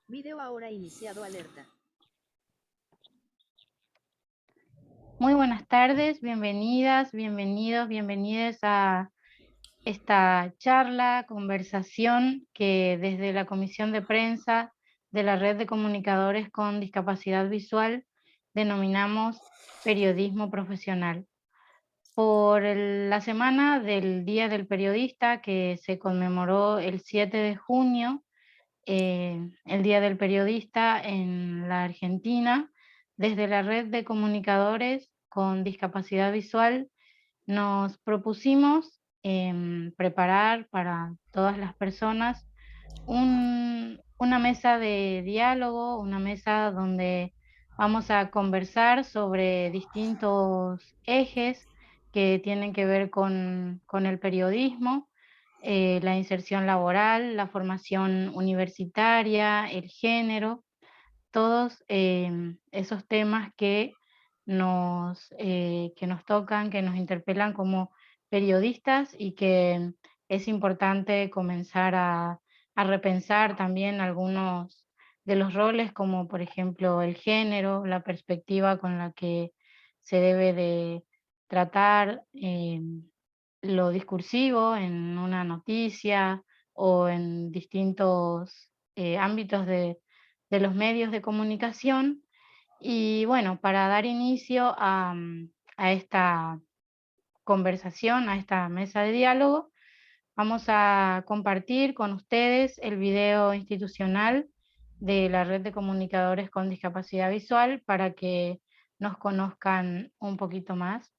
Video ahora iniciado alerta. Muy buenas tardes, bienvenidas, bienvenidos, bienvenidas a esta charla, conversación que desde la Comisión de Prensa de la Red de Comunicadores con Discapacidad Visual denominamos periodismo profesional. La semana del Día del Periodista que se conmemoró el 7 de junio, el Día del Periodista en la Argentina, desde la Red de Comunicadores con Discapacidad Visual nos propusimos preparar para todas las personas una mesa de diálogo, una mesa donde vamos a conversar sobre distintos ejes que tienen que ver con el periodismo, la inserción laboral, la formación universitaria, el género, todos esos temas que nos tocan, que nos interpelan como periodistas y que es importante comenzar a repensar también algunos de los roles, como por ejemplo el género, la perspectiva con la que se debe de tratar lo discursivo en una noticia o en distintos ámbitos de los medios de comunicación. Y bueno, para dar inicio a esta conversación, a esta mesa de diálogo, vamos a compartir con ustedes el video institucional de la Red de Comunicadores con Discapacidad Visual para que nos conozcan un poquito más.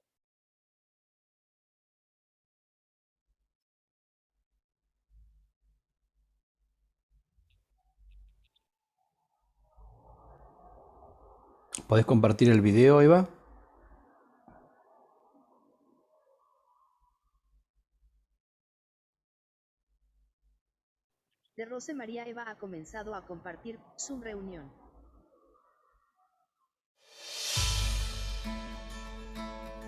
¿Podés compartir el video, Eva? De Rose María Eva ha comenzado a compartir su reunión.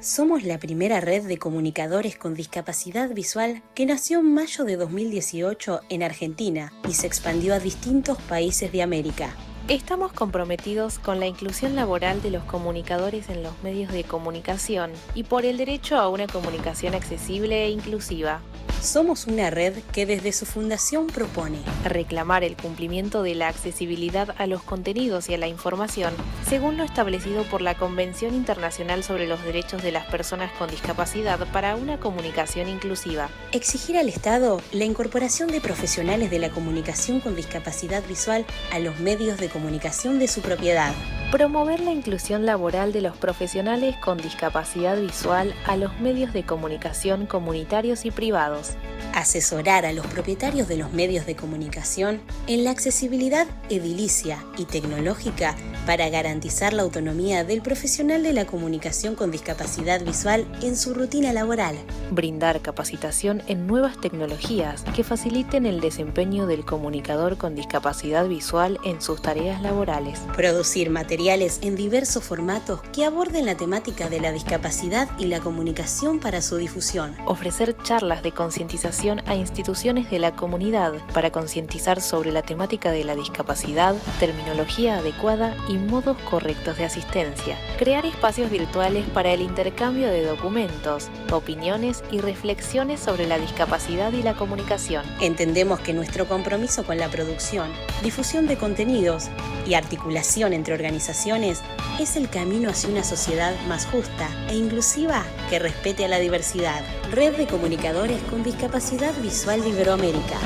Somos la primera red de comunicadores con discapacidad visual que nació en mayo de 2018 en Argentina y se expandió a distintos países de América. Estamos comprometidos con la inclusión laboral de los comunicadores en los medios de comunicación y por el derecho a una comunicación accesible e inclusiva. Somos una red que desde su fundación propone Reclamar el cumplimiento de la accesibilidad a los contenidos y a la información, según lo establecido por la Convención Internacional sobre los Derechos de las Personas con Discapacidad para una comunicación inclusiva. exigir al Estado la incorporación de profesionales de la comunicación con discapacidad visual a los medios de comunicación de su propiedad. Promover la inclusión laboral de los profesionales con discapacidad visual a los medios de comunicación comunitarios y privados. Asesorar a los propietarios de los medios de comunicación en la accesibilidad edilicia y tecnológica para garantizar la autonomía del profesional de la comunicación con discapacidad visual en su rutina laboral. Brindar capacitación en nuevas tecnologías que faciliten el desempeño del comunicador con discapacidad visual en sus tareas laborales. Producir materiales en diversos formatos que aborden la temática de la discapacidad y la comunicación para su difusión. Ofrecer charlas de concientización a instituciones de la comunidad para concientizar sobre la temática de la discapacidad, terminología adecuada y modos correctos de asistencia. Crear espacios virtuales para el intercambio de documentos, opiniones y reflexiones sobre la discapacidad y la comunicación. Entendemos que nuestro compromiso con la producción, difusión de contenidos y articulación entre organizaciones es el camino hacia una sociedad más justa e inclusiva que respete a la diversidad. Red de Comunicadores con Discapacidad Visual de Iberoamérica.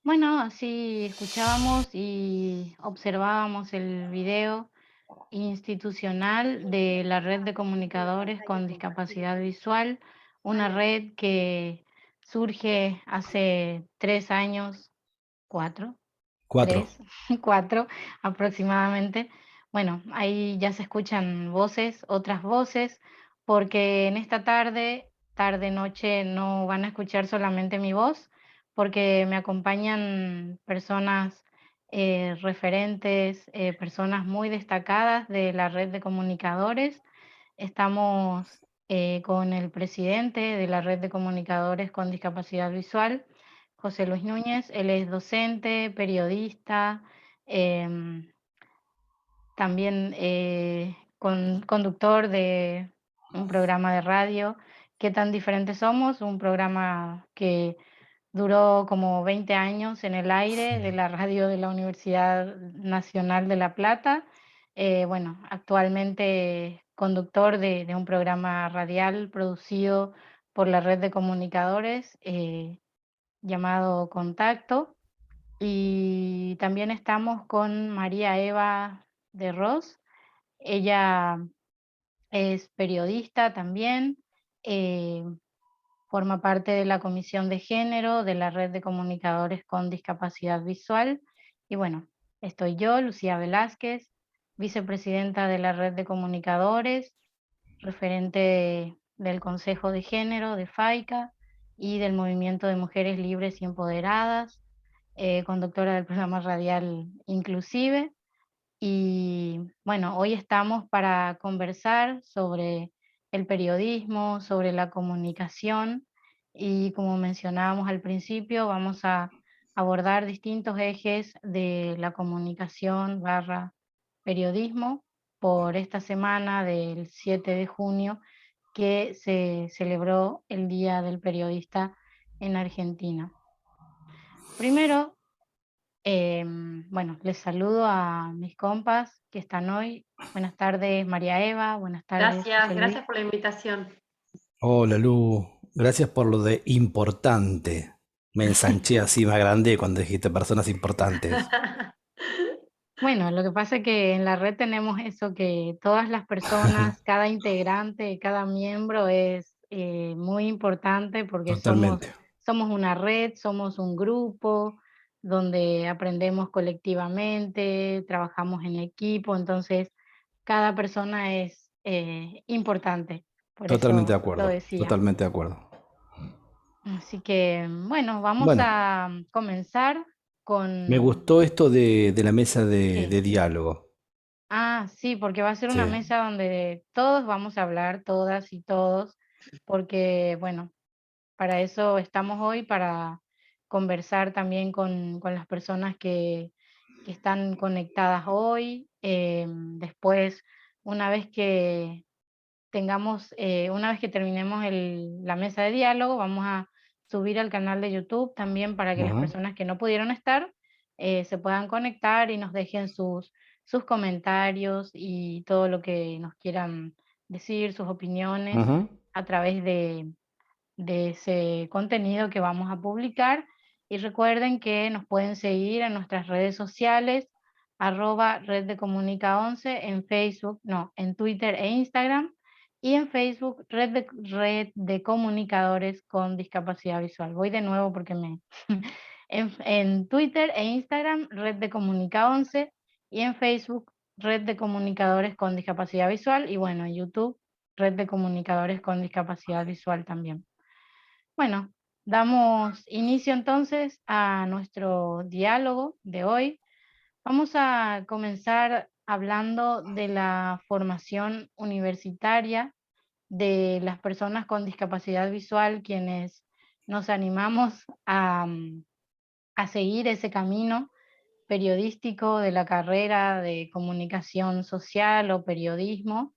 Bueno, así escuchábamos y observábamos el video institucional de la Red de Comunicadores con Discapacidad Visual, una red que surge hace 3 años, cuatro, Cuatro. tres, cuatro aproximadamente. Bueno, ahí ya se escuchan voces, otras voces, porque en esta noche, no van a escuchar solamente mi voz, porque me acompañan personas referentes, personas muy destacadas de la red de comunicadores. Estamos con el presidente de la red de comunicadores con discapacidad visual, José Luis Núñez. Él es docente, periodista, también conductor de un programa de radio, ¿Qué tan diferentes somos? Un programa que duró como 20 años en el aire de la radio de la Universidad Nacional de La Plata. Bueno, actualmente conductor de un programa radial producido por la red de comunicadores llamado Contacto. Y también estamos con María Eva de Ros. Ella es periodista también, forma parte de la Comisión de Género de la Red de Comunicadores con Discapacidad Visual. Y bueno, estoy yo, Lucía Velázquez, vicepresidenta de la Red de Comunicadores, referente del Consejo de Género de FAICA y del Movimiento de Mujeres Libres y Empoderadas, conductora del programa radial Inclusive. Y bueno, hoy estamos para conversar sobre el periodismo, sobre la comunicación y como mencionábamos al principio, vamos a abordar distintos ejes de la comunicación barra periodismo por esta semana del 7 de junio que se celebró el Día del Periodista en Argentina. Primero, bueno, les saludo a mis compas que están hoy. Buenas tardes, María Eva. Buenas tardes, José Luis. Gracias por la invitación. Hola Lu, gracias por lo de importante. Me ensanché así, me agrandé cuando dijiste personas importantes. Bueno, lo que pasa es que en la red tenemos eso, que todas las personas, cada integrante, cada miembro es muy importante porque Totalmente. somos una red, somos un grupo donde aprendemos colectivamente, trabajamos en equipo, entonces cada persona es importante. Por Totalmente de eso lo acuerdo. decía. Totalmente de acuerdo. Así que, bueno, vamos Bueno, a comenzar con... me gustó esto de la mesa Sí. de diálogo. Ah, sí, porque va a ser una Sí. mesa donde todos vamos a hablar, todas y todos, porque, bueno, para eso estamos hoy, para conversar también con las personas que están conectadas hoy. Después, una vez que una vez que terminemos la mesa de diálogo, vamos a subir al canal de YouTube también para que las Ujú. personas que no pudieron estar se puedan conectar y nos dejen sus comentarios y todo lo que nos quieran decir, sus opiniones Ujú. a través de ese contenido que vamos a publicar. Y recuerden que nos pueden seguir en nuestras redes sociales, @Red de Comunica 11, en Facebook, no, en Twitter e Instagram, y en Facebook, Red de Comunicadores con Discapacidad Visual. Voy de nuevo porque en Twitter e Instagram, Red de Comunica 11, y en Facebook, Red de Comunicadores con Discapacidad Visual, y bueno, en YouTube, Red de Comunicadores con Discapacidad Visual también. Bueno, damos inicio entonces a nuestro diálogo de hoy. Vamos a comenzar hablando de la formación universitaria de las personas con discapacidad visual, quienes nos animamos a seguir ese camino periodístico de la carrera de comunicación social o periodismo.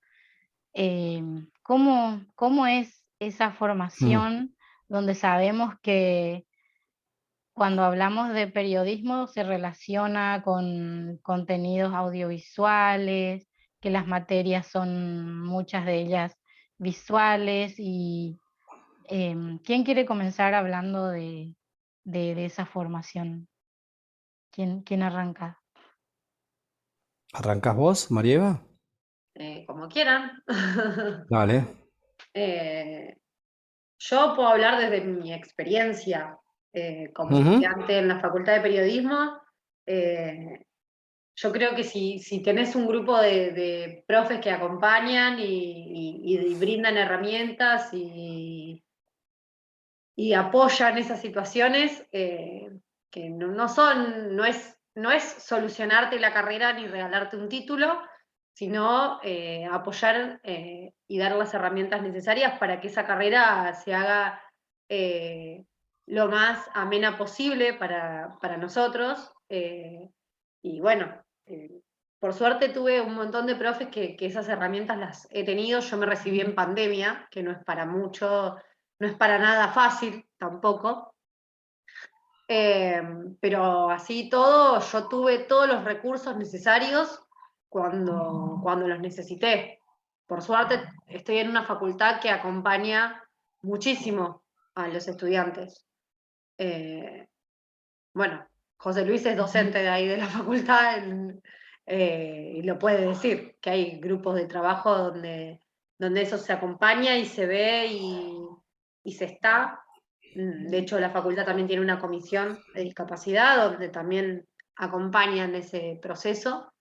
¿Cómo es esa formación donde sabemos que cuando hablamos de periodismo se relaciona con contenidos audiovisuales, que las materias son muchas de ellas visuales? Y ¿quién quiere comenzar hablando de esa formación? ¿Quién arranca? ¿Arrancás vos, María Eva? Como quieran. Dale. Yo puedo hablar desde mi experiencia como Ujú. estudiante en la Facultad de Periodismo. Yo creo que si tenés un grupo de profes que acompañan y brindan herramientas y apoyan esas situaciones, que no es no es solucionarte la carrera ni regalarte un título, sino apoyar y dar las herramientas necesarias para que esa carrera se haga lo más amena posible para nosotros. Y bueno, por suerte tuve un montón de profes que esas herramientas las he tenido. Yo me recibí en pandemia, que no es para mucho, no es para nada fácil tampoco. Pero así todo, yo tuve todos los recursos necesarios cuando los necesité. Por suerte, estoy en una facultad que acompaña muchísimo a los estudiantes. Bueno, José Luis es docente de ahí de la facultad y lo puede decir, que hay grupos de trabajo donde eso se acompaña y se ve y se está. De hecho, la facultad también tiene una comisión de discapacidad donde también acompañan ese proceso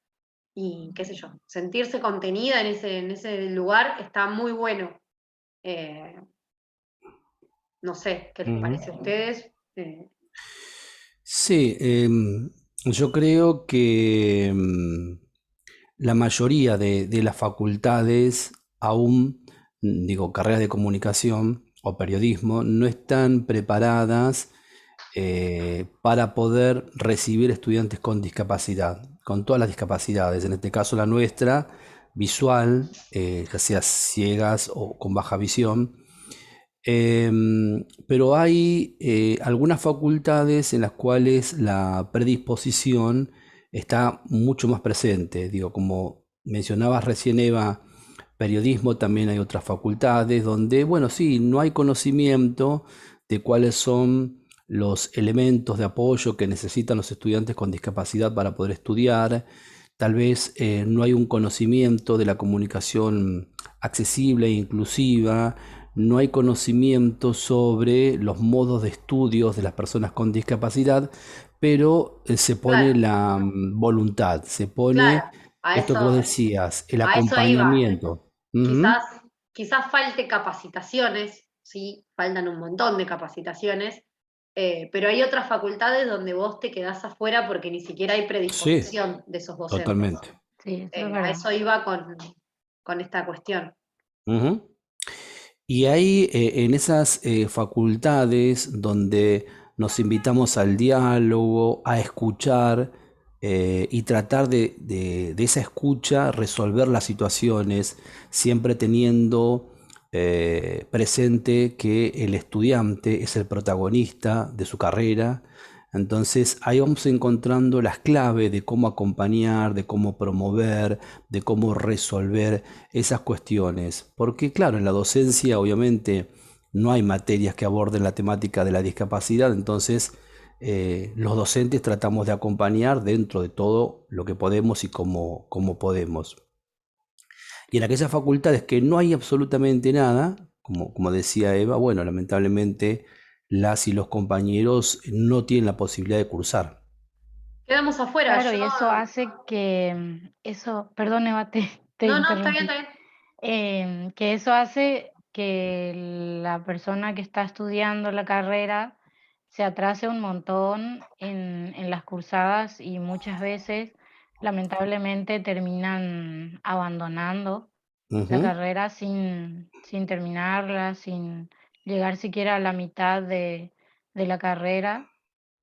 y qué sé yo, sentirse contenida en ese lugar está muy bueno. No sé, ¿qué les parece a ustedes? Sí, yo creo que la mayoría de las facultades, aún, digo, carreras de comunicación o periodismo, no están preparadas para poder recibir estudiantes con discapacidad, con todas las discapacidades, en este caso la nuestra, visual, ya sea ciegas o con baja visión. Pero hay algunas facultades en las cuales la predisposición está mucho más presente. Digo, como mencionabas recién, Eva, periodismo, también hay otras facultades donde, bueno, sí, no hay conocimiento de cuáles son los elementos de apoyo que necesitan los estudiantes con discapacidad para poder estudiar. Tal vez no hay un conocimiento de la comunicación accesible e inclusiva. No hay conocimiento sobre los modos de estudios de las personas con discapacidad, pero se pone Claro, la voluntad, se pone claro, a esto que vos eso, decías, el a eso iba. acompañamiento. Ujú. Quizás, quizás falte capacitaciones, sí, faltan un montón de capacitaciones, pero hay otras facultades donde vos te quedás afuera porque ni siquiera hay Sí, predisposición de esos docentes. totalmente. Sí, eso es A verdad. eso iba con esta cuestión. Ujú. Y hay en esas facultades donde nos invitamos al diálogo, a escuchar y tratar de esa escucha resolver las situaciones, siempre teniendo presente que el estudiante es el protagonista de su carrera. Entonces ahí vamos encontrando las claves de cómo acompañar, de cómo promover, de cómo resolver esas cuestiones. Porque claro, en la docencia obviamente no hay materias que aborden la temática de la discapacidad, entonces los docentes tratamos de acompañar dentro de todo lo que podemos y como podemos. Y en aquellas facultades que no hay absolutamente nada, como decía Eva, bueno, lamentablemente las y los compañeros no tienen la posibilidad de cursar. Quedamos afuera, Claro, yo... y eso hace que, perdón, Eva, te No, no, está bien, interrumpí. está bien. Que eso hace que la persona que está estudiando la carrera se atrase un montón en las cursadas y muchas veces, lamentablemente, terminan abandonando la Ujú. carrera sin terminarla, sin llegar siquiera a la mitad de la carrera.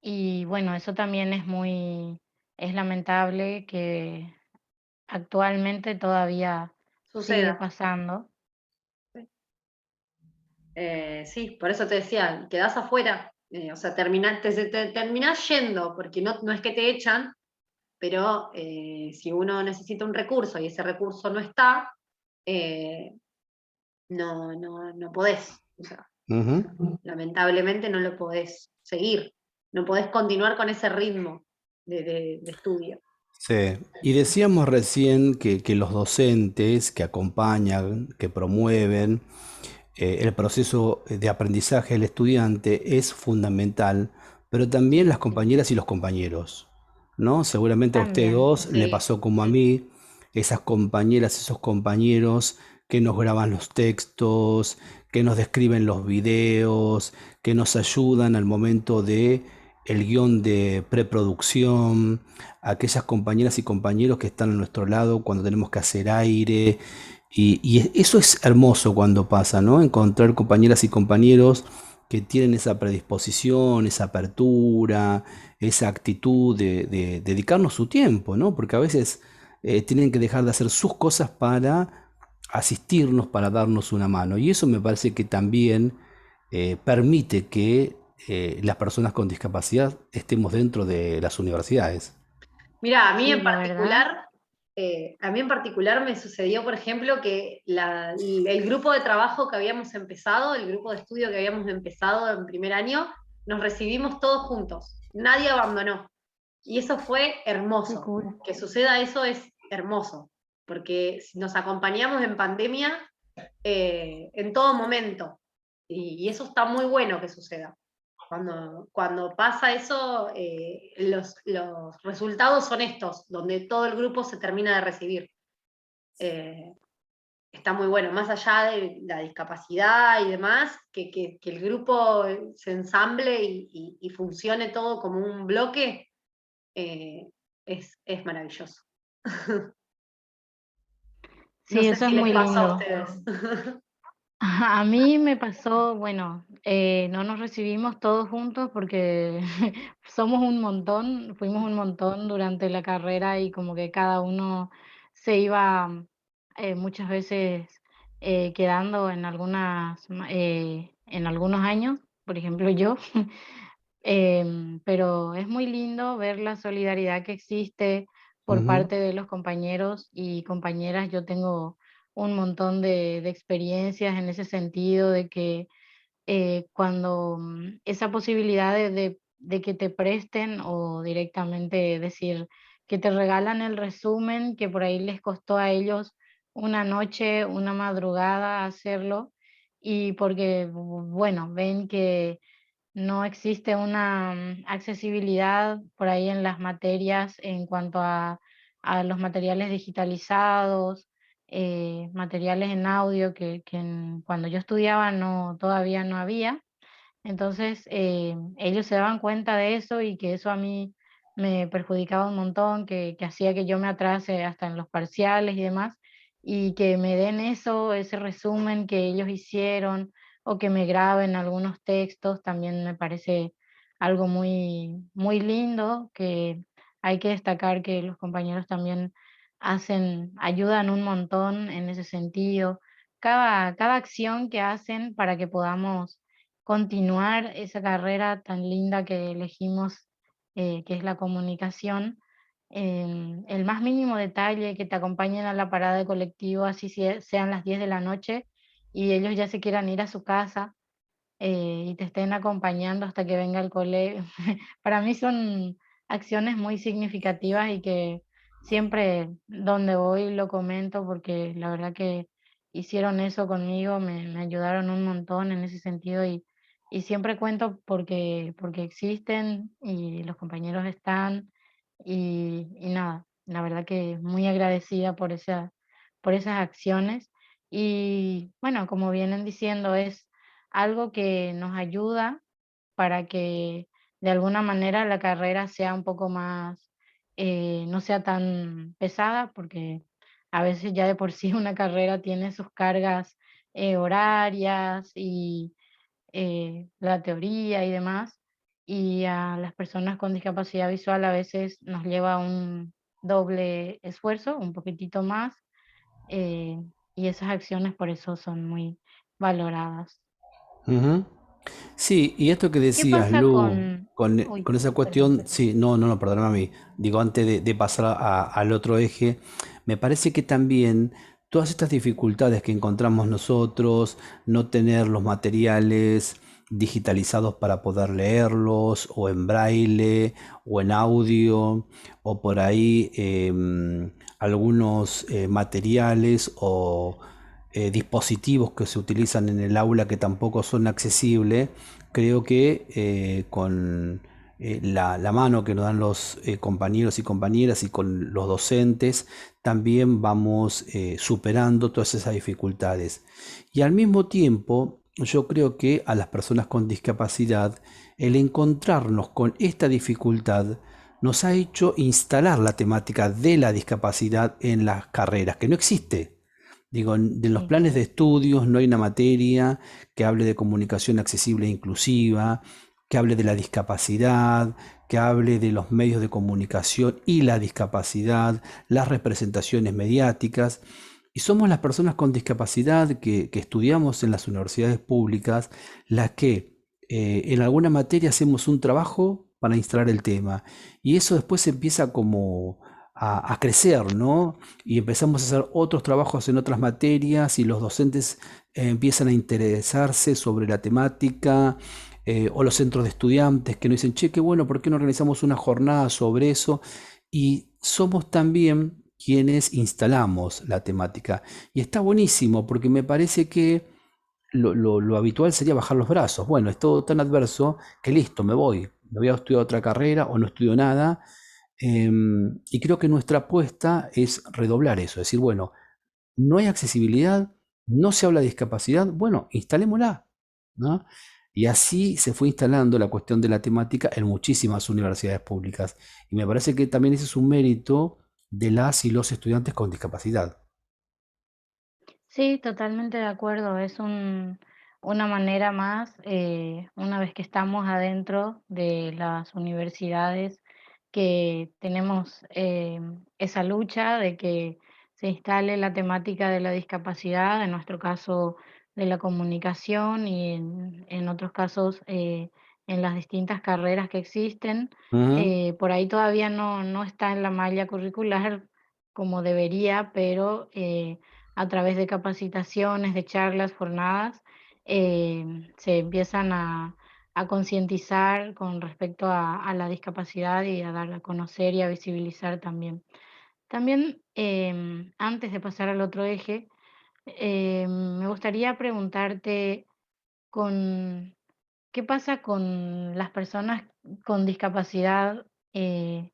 Y bueno, eso también es lamentable que actualmente todavía sigue Suceda. pasando. Sí, por eso te decía, quedás afuera, o sea, te terminás yendo, porque no es que te echan, pero si uno necesita un recurso y ese recurso no está, eh, no podés. O sea, Ujú. lamentablemente no lo podés seguir, no podés continuar con ese ritmo de estudio. Sí, y decíamos recién que los docentes que acompañan, que promueven el proceso de aprendizaje del estudiante es fundamental, pero también las compañeras y los compañeros, ¿no? Seguramente a ustedes También, dos le Sí, pasó como a mí, esas compañeras, esos compañeros que nos graban los textos, que nos describen los videos, que nos ayudan al momento de el guión de preproducción, aquellas compañeras y compañeros que están a nuestro lado cuando tenemos que hacer aire. Y eso es hermoso cuando pasa, ¿no? Encontrar compañeras y compañeros que tienen esa predisposición, esa apertura, esa actitud de dedicarnos su tiempo, ¿no? Porque a veces tienen que dejar de hacer sus cosas para asistirnos, para darnos una mano. Y eso me parece que también permite que las personas con discapacidad estemos dentro de las universidades. Mira, Sí, la verdad. a mí en particular me sucedió, por ejemplo, que el grupo de trabajo que habíamos empezado, el grupo de estudio que habíamos empezado en primer año, nos recibimos todos juntos, nadie abandonó. Y eso fue Qué hermoso. cool. Que suceda eso es hermoso, porque nos acompañamos en pandemia en todo momento, y eso está muy bueno que suceda. Cuando pasa eso, los resultados son estos, donde todo el grupo se termina de recibir. Eh, Está muy bueno, más allá de la discapacidad y demás, que el grupo se ensamble y funcione todo como un bloque, eh, es maravilloso. No Sí, sé eso es si les muy pasó a lindo. ustedes. A mí me pasó, bueno, no nos recibimos todos juntos porque somos un montón, fuimos un montón durante la carrera y como que cada uno se iba muchas veces quedando en en algunos años, por ejemplo yo. Pero es muy lindo ver la solidaridad que existe por Ujú, parte de los compañeros y compañeras. Yo tengo un montón de experiencias en ese sentido, de que cuando esa posibilidad de que te presten o directamente decir que te regalan el resumen, que por ahí les costó a ellos una noche, una madrugada hacerlo, y porque, bueno, ven que no existe una accesibilidad por ahí en las materias en cuanto a los materiales digitalizados, materiales en audio cuando yo estudiaba no, todavía no había. Entonces, ellos se daban cuenta de eso y que eso a mí me perjudicaba un montón, que hacía que yo me atrase hasta en los parciales y demás, y que me den eso, ese resumen que ellos hicieron, o que me graben algunos textos, también me parece algo muy, muy lindo, que hay que destacar que los compañeros también ayudan un montón en ese sentido. Cada acción que hacen para que podamos continuar esa carrera tan linda que elegimos, que es la comunicación. El más mínimo detalle, que te acompañen a la parada de colectivo, así sean las 10 de la noche y ellos ya se quieran ir a su casa, y te estén acompañando hasta que venga el colegio. Para mí son acciones muy significativas y que siempre donde voy lo comento porque la verdad que hicieron eso conmigo, me ayudaron un montón en ese sentido y siempre cuento porque existen y los compañeros están y nada, la verdad que muy agradecida por esas acciones. Y bueno, como vienen diciendo, es algo que nos ayuda para que de alguna manera la carrera sea un poco más, no sea tan pesada, porque a veces ya de por sí una carrera tiene sus cargas horarias y la teoría y demás, y a las personas con discapacidad visual a veces nos lleva un doble esfuerzo, un poquitito más, eh, y esas acciones por eso son muy valoradas. ujú. Sí, y esto que ¿Qué decías, pasa Lu, con... con Uy, esa perdón. cuestión, sí, no, perdóname a mí, digo, antes de pasar al otro eje, me parece que también todas estas dificultades que encontramos nosotros, no tener los materiales digitalizados para poder leerlos, o en braille, o en audio, o por ahí algunos materiales o dispositivos que se utilizan en el aula que tampoco son accesibles, creo que con la mano que nos dan los compañeros y compañeras y con los docentes, también vamos superando todas esas dificultades. Y al mismo tiempo, yo creo que a las personas con discapacidad, el encontrarnos con esta dificultad nos ha hecho instalar la temática de la discapacidad en las carreras, que no existe. Digo, en los Sí, planes de estudios no hay una materia que hable de comunicación accesible e inclusiva, que hable de la discapacidad, que hable de los medios de comunicación y la discapacidad, las representaciones mediáticas. Y somos las personas con discapacidad que estudiamos en las universidades públicas las que en alguna materia hacemos un trabajo para instalar el tema. Y eso después empieza como a crecer, ¿no? Y empezamos a hacer otros trabajos en otras materias y los docentes empiezan a interesarse sobre la temática, o los centros de estudiantes que nos dicen, che, qué bueno, ¿por qué no organizamos una jornada sobre eso? Y somos también quienes instalamos la temática. Y está buenísimo porque me parece que lo habitual sería bajar los brazos. Bueno, es todo tan adverso que listo, me voy a estudiar otra carrera o no estudio nada. Y creo que nuestra apuesta es redoblar eso, decir, bueno, no hay accesibilidad, no se habla de discapacidad, bueno, instalémosla, ¿no? Y así se fue instalando la cuestión de la temática en muchísimas universidades públicas. Y me parece que también ese es un mérito de las y los estudiantes con discapacidad. sí, totalmente de acuerdo. Es una manera más, una vez que estamos adentro de las universidades, que tenemos esa lucha de que se instale la temática de la discapacidad, en nuestro caso de la comunicación y en otros casos en las distintas carreras que existen. Ujú. Por ahí todavía no está en la malla curricular como debería, pero a través de capacitaciones, de charlas, jornadas, se empiezan a concientizar con respecto a la discapacidad y a dar a conocer y a visibilizar también. También, antes de pasar al otro eje, me gustaría preguntarte con qué pasa con las personas con discapacidad que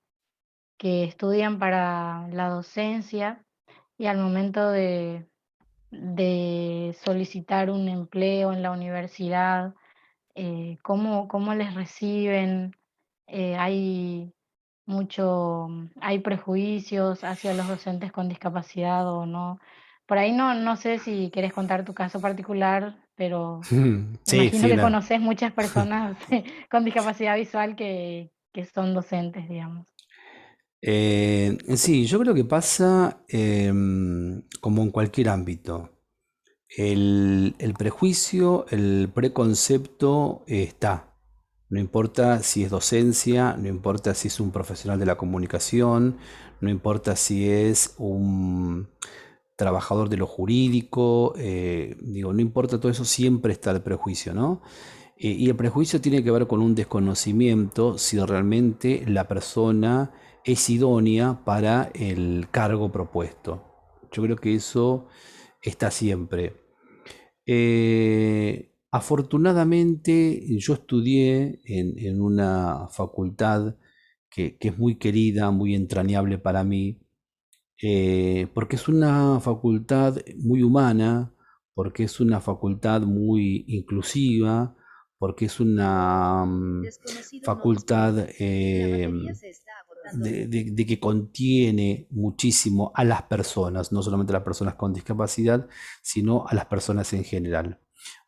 estudian para la docencia y al momento de solicitar un empleo en la universidad, cómo les reciben, hay hay prejuicios hacia los docentes con discapacidad o no. Por ahí no sé si quieres contar tu caso particular, pero Sí, imagino sí, que no. conoces muchas personas con discapacidad visual que son docentes, digamos. Sí, yo creo que pasa como en cualquier ámbito. El prejuicio, el preconcepto está. No importa si es docencia, no importa si es un profesional de la comunicación, no importa si es un trabajador de lo jurídico, digo, no importa todo eso, siempre está el prejuicio, ¿no? Y el prejuicio tiene que ver con un desconocimiento si realmente la persona es idónea para el cargo propuesto. Yo creo que eso está siempre. Afortunadamente, yo estudié en una facultad que es muy querida, muy entrañable para mí, porque es una facultad muy humana, porque es una facultad muy inclusiva, porque es una Desconocido no facultad disponible. La batería se está agotando. de que contiene muchísimo a las personas, no solamente a las personas con discapacidad, sino a las personas en general.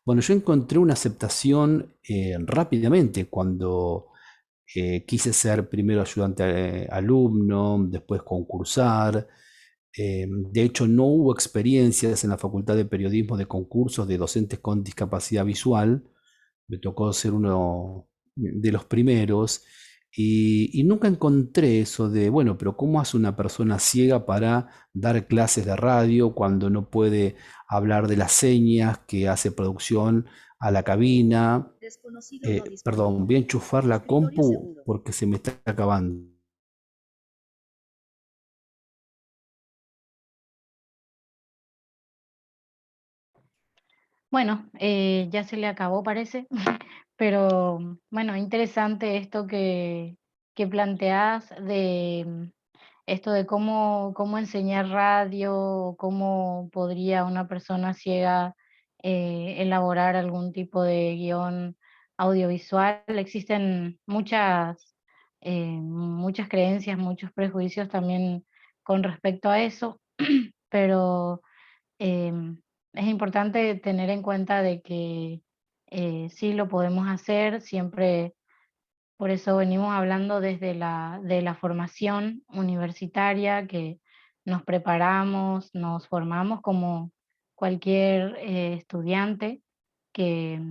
Bueno, yo encontré una aceptación rápidamente cuando quise ser primero ayudante alumno, después concursar. De hecho, no hubo experiencias en la Facultad de Periodismo de concursos de docentes con discapacidad visual. Me tocó ser uno de los primeros y nunca encontré eso de, bueno, pero ¿cómo hace una persona ciega para dar clases de radio cuando no puede hablar de las señas que hace producción a la cabina? Desconocido no Perdón, disponible. voy a enchufar la Escritorio compu seguro. porque se me está acabando. Bueno, ya se le acabó parece, pero bueno, interesante esto que planteás de esto de cómo enseñar radio, cómo podría una persona ciega elaborar algún tipo de guión audiovisual. Existen muchas creencias, muchos prejuicios también con respecto a eso, pero es importante tener en cuenta de que sí lo podemos hacer, siempre por eso venimos hablando desde de la formación universitaria, que nos preparamos, nos formamos como cualquier estudiante que,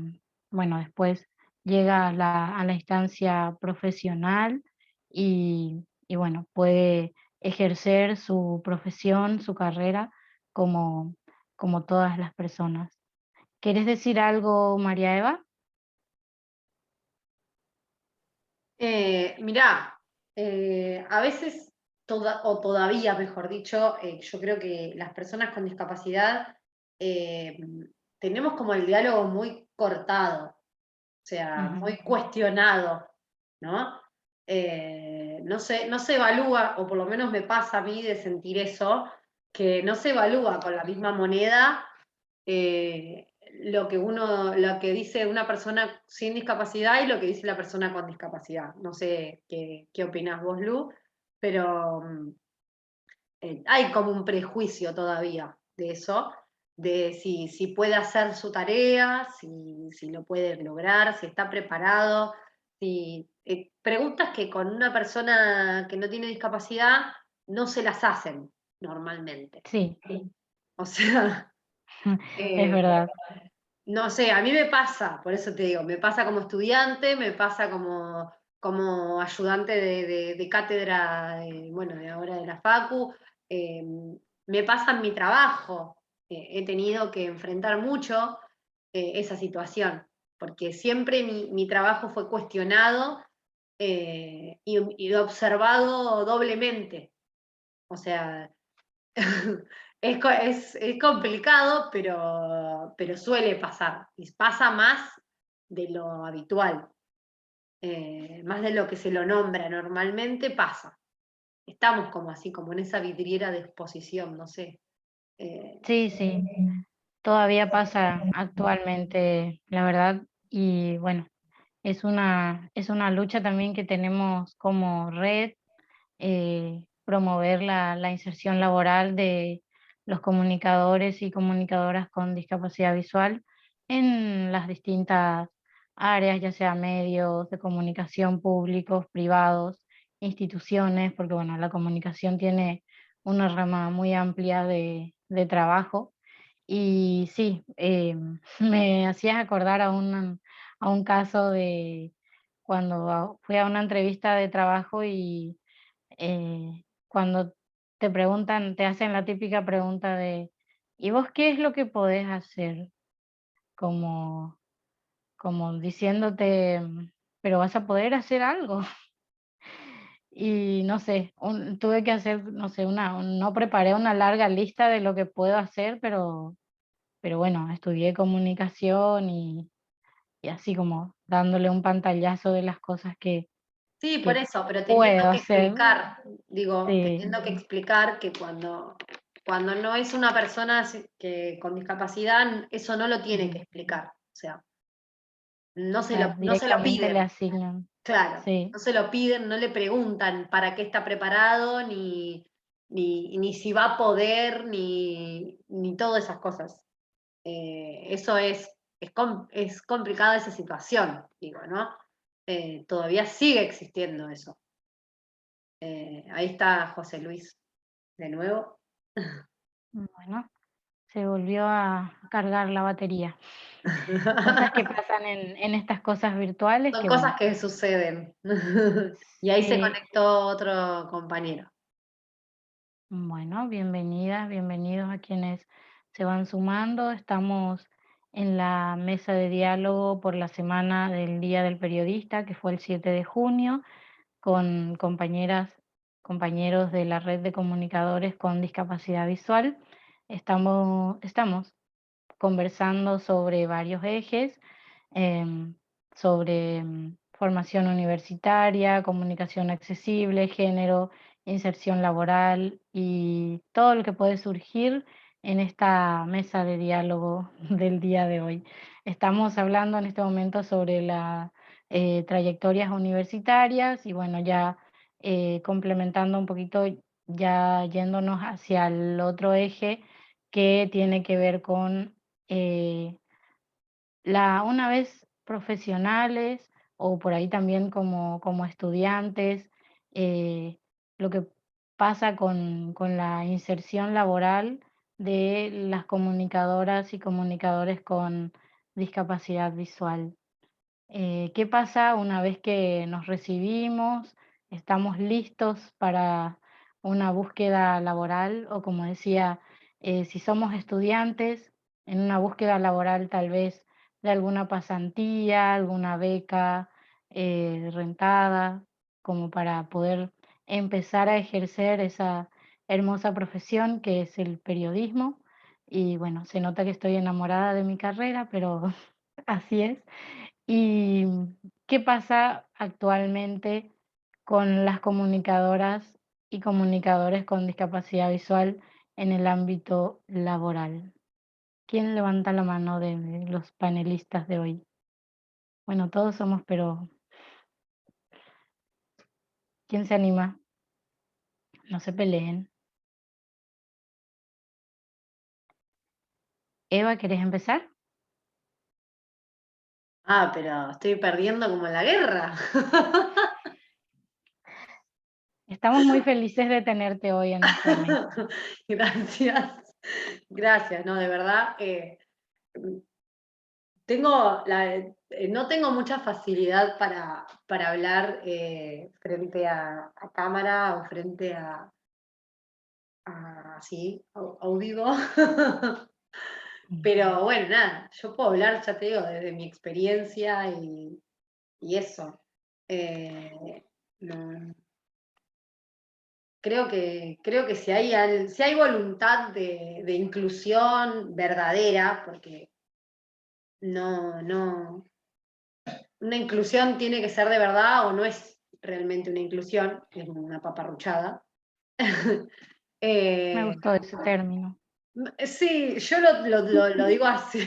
bueno, después llega a a la instancia profesional y, bueno, puede ejercer su profesión, su carrera, como, como todas las personas. ¿Quieres decir algo, María Eva? Mirá, a veces, o todavía, mejor dicho, yo creo que las personas con discapacidad eh, tenemos como el diálogo muy cortado, o sea, Ujú. muy cuestionado, ¿no? No se evalúa, o por lo menos me pasa a mí de sentir eso, que no se evalúa con la misma moneda lo que dice una persona sin discapacidad y lo que dice la persona con discapacidad. No sé qué opinás vos, Lu, pero hay como un prejuicio todavía de eso, de si puede hacer su tarea, si lo puede lograr, si está preparado, preguntas que con una persona que no tiene discapacidad no se las hacen normalmente. Sí, O sea, es eh, verdad. no sé, a mí me pasa, por eso te digo, me pasa como estudiante, me pasa como ayudante de cátedra, bueno, de ahora de la Facu, eh, me pasa en mi trabajo. He tenido que enfrentar mucho esa situación, porque siempre mi trabajo fue cuestionado y observado doblemente. O sea, es complicado, pero suele pasar. Y pasa más de lo habitual, más de lo que se lo nombra normalmente, pasa. Estamos como así, como en esa vidriera de exposición, no sé. Eh, Sí, sí, todavía pasa actualmente, la verdad. Y bueno, es una lucha también que tenemos como red, promover la inserción laboral de los comunicadores y comunicadoras con discapacidad visual en las distintas áreas, ya sea medios de comunicación públicos, privados, instituciones, porque bueno, la comunicación tiene una rama muy amplia de trabajo. Y sí, me hacías acordar a un caso de cuando fui a una entrevista de trabajo y cuando te preguntan, te hacen la típica pregunta de, ¿y vos qué es lo que podés hacer? Como, como diciéndote, pero vas a poder hacer algo. Y no sé, tuve que hacer, no sé, no preparé una larga lista de lo que puedo hacer, pero bueno, estudié comunicación y así como dándole un pantallazo de las cosas sí, por que eso, pero teniendo puedo que hacer. explicar, digo, Sí, teniendo que explicar que cuando no es una persona con discapacidad, eso no lo tiene que ujú, explicar. O sea, claro, no se lo directamente le piden. asignan. Claro, Sí, no se lo piden, no le preguntan para qué está preparado, ni si va a poder, ni todas esas cosas. Eso es complicada esa situación, digo, ¿no? Todavía sigue existiendo eso. Ahí está José Luis de nuevo. bueno, se volvió a cargar la batería. Cosas que pasan en estas cosas virtuales Son que cosas bueno, que suceden. Y ahí se sí, conectó otro compañero. bueno, bienvenidas, bienvenidos a quienes se van sumando. Estamos en la mesa de diálogo por la semana del Día del Periodista, que fue el 7 de junio, con compañeras, compañeros de la red de comunicadores con discapacidad visual. Estamos conversando sobre varios ejes, sobre formación universitaria, comunicación accesible, género, inserción laboral y todo lo que puede surgir en esta mesa de diálogo del día de hoy. Estamos hablando en este momento sobre las trayectorias universitarias y bueno, ya complementando un poquito, ya yéndonos hacia el otro eje que tiene que ver con eh, una vez profesionales o por ahí también como estudiantes, eh, lo que pasa con la inserción laboral de las comunicadoras y comunicadores con discapacidad visual. ¿Qué pasa una vez que nos recibimos? ¿Estamos listos para una búsqueda laboral? O como decía, si somos estudiantes, en una búsqueda laboral tal vez de alguna pasantía, alguna beca rentada, como para poder empezar a ejercer esa hermosa profesión que es el periodismo. Y bueno, se nota que estoy enamorada de mi carrera, pero así es. ¿Y qué pasa actualmente con las comunicadoras y comunicadores con discapacidad visual en el ámbito laboral? ¿Quién levanta la mano de los panelistas de hoy? Bueno, todos somos, pero ¿quién se anima? No se peleen. Eva, ¿querés empezar? Ah, pero estoy perdiendo como en la guerra. Estamos muy felices de tenerte hoy en nuestra mesa. Gracias, gracias, no, de verdad. Tengo no tengo mucha facilidad para hablar frente a cámara o frente a un vivo. Pero bueno, nada, yo puedo hablar, ya te digo, desde mi experiencia y eso. No, creo que si hay voluntad de inclusión verdadera, porque no, una inclusión tiene que ser de verdad o no es realmente una inclusión, es una paparruchada. Me Eh, gustó ese término. sí, yo lo digo así,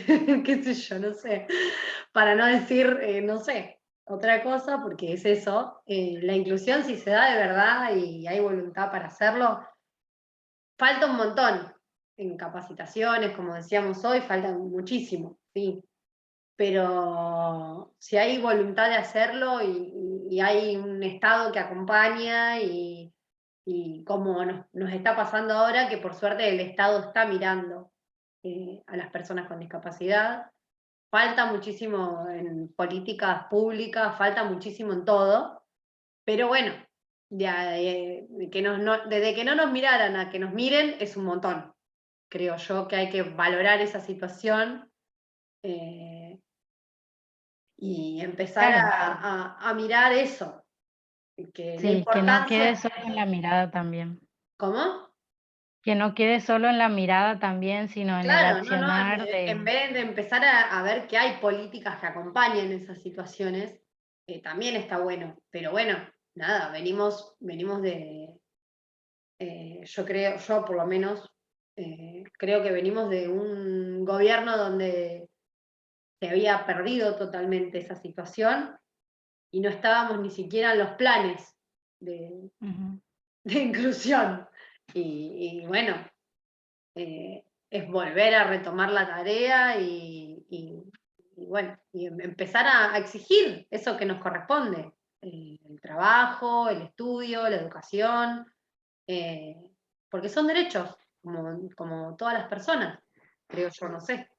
qué sé yo, no sé, para no decir, no sé, otra cosa, porque es eso. La inclusión, si se da de verdad y hay voluntad para hacerlo, falta un montón. En capacitaciones, como decíamos hoy, falta muchísimo, sí. Pero si hay voluntad de hacerlo y hay un Estado que acompaña y como nos está pasando ahora, que por suerte el Estado está mirando a las personas con discapacidad, falta muchísimo en políticas públicas, falta muchísimo en todo, pero bueno, desde que no nos miraran a que nos miren es un montón. Creo yo que hay que valorar esa situación. eh, y empezar Claro, a mirar eso, que la sí, que no quede importancia. solo en la mirada también. ¿Cómo? Que no quede solo en la mirada también, sino en el Claro, no, accionar en de... vez de empezar a ver que hay políticas que acompañen esas situaciones, también está bueno, pero bueno, nada, venimos yo por lo menos, creo que venimos de un gobierno donde se había perdido totalmente esa situación y no estábamos ni siquiera en los planes de, Ujú. de inclusión. Y bueno, es volver a retomar la tarea y bueno, y empezar a exigir eso que nos corresponde, el trabajo, el estudio, la educación, porque son derechos, como todas las personas, creo yo, no sé,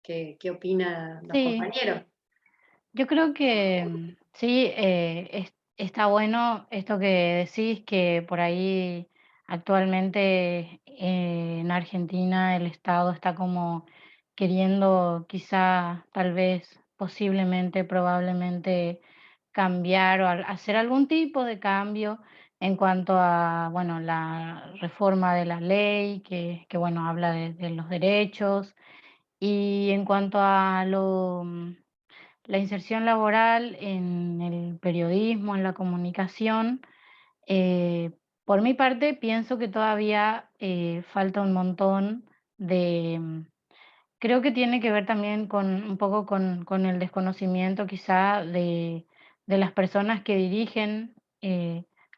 qué opinan los Sí, compañeros. yo creo que sí, está bueno esto que decís, que por ahí actualmente en Argentina el Estado está como queriendo quizá, tal vez, posiblemente, probablemente cambiar o hacer algún tipo de cambio en cuanto a, bueno, la reforma de la ley, que bueno, habla de los derechos, y en cuanto a la inserción laboral en el periodismo, en la comunicación, por mi parte pienso que todavía falta un montón creo que tiene que ver también con un poco con el desconocimiento quizá de las personas que dirigen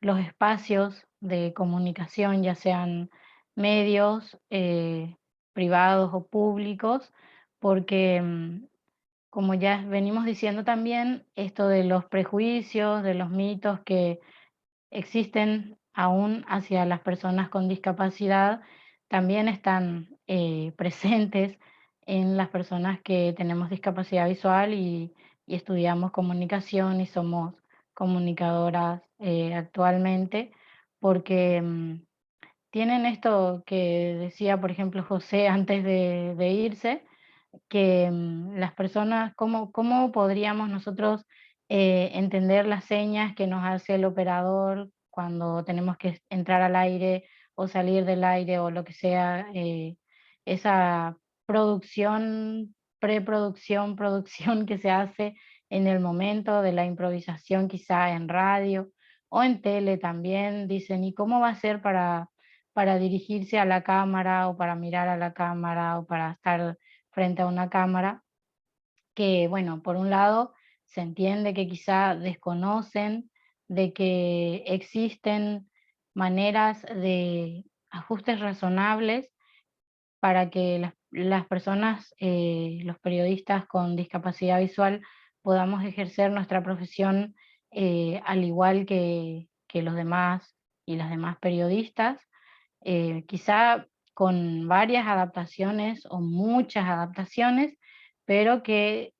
los espacios de comunicación, ya sean medios privados o públicos, porque como ya venimos diciendo también, esto de los prejuicios, de los mitos que existen aún hacia las personas con discapacidad, también están presentes en las personas que tenemos discapacidad visual y estudiamos comunicación y somos comunicadoras actualmente, porque tienen esto que decía, por ejemplo, José antes de irse, que las personas, ¿cómo podríamos nosotros entender las señas que nos hace el operador cuando tenemos que entrar al aire o salir del aire o lo que sea? Esa producción, preproducción, producción que se hace en el momento de la improvisación, quizá en radio o en tele también, dicen, ¿y cómo va a ser para dirigirse a la cámara o para mirar a la cámara o para estar frente a una cámara? Que, bueno, por un lado se entiende que quizá desconocen de que existen maneras de ajustes razonables para que las personas, los periodistas con discapacidad visual, podamos ejercer nuestra profesión al igual que los demás y las demás periodistas, quizá con varias adaptaciones o muchas adaptaciones, pero que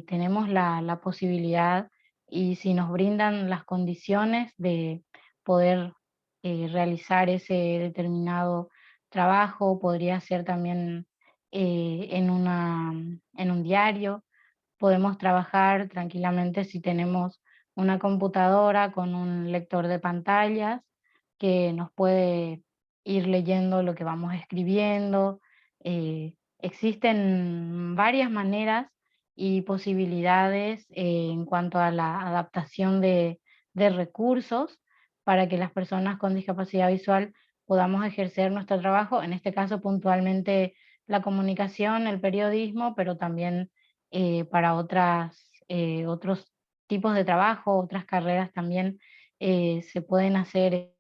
tenemos la posibilidad y si nos brindan las condiciones de poder realizar ese determinado trabajo, podría ser también en un diario. Podemos trabajar tranquilamente si tenemos una computadora con un lector de pantallas que nos puede ir leyendo lo que vamos escribiendo. Existen varias maneras y posibilidades en cuanto a la adaptación de recursos para que las personas con discapacidad visual podamos ejercer nuestro trabajo, en este caso puntualmente la comunicación, el periodismo, pero también para otros tipos de trabajo, otras carreras también se pueden hacer.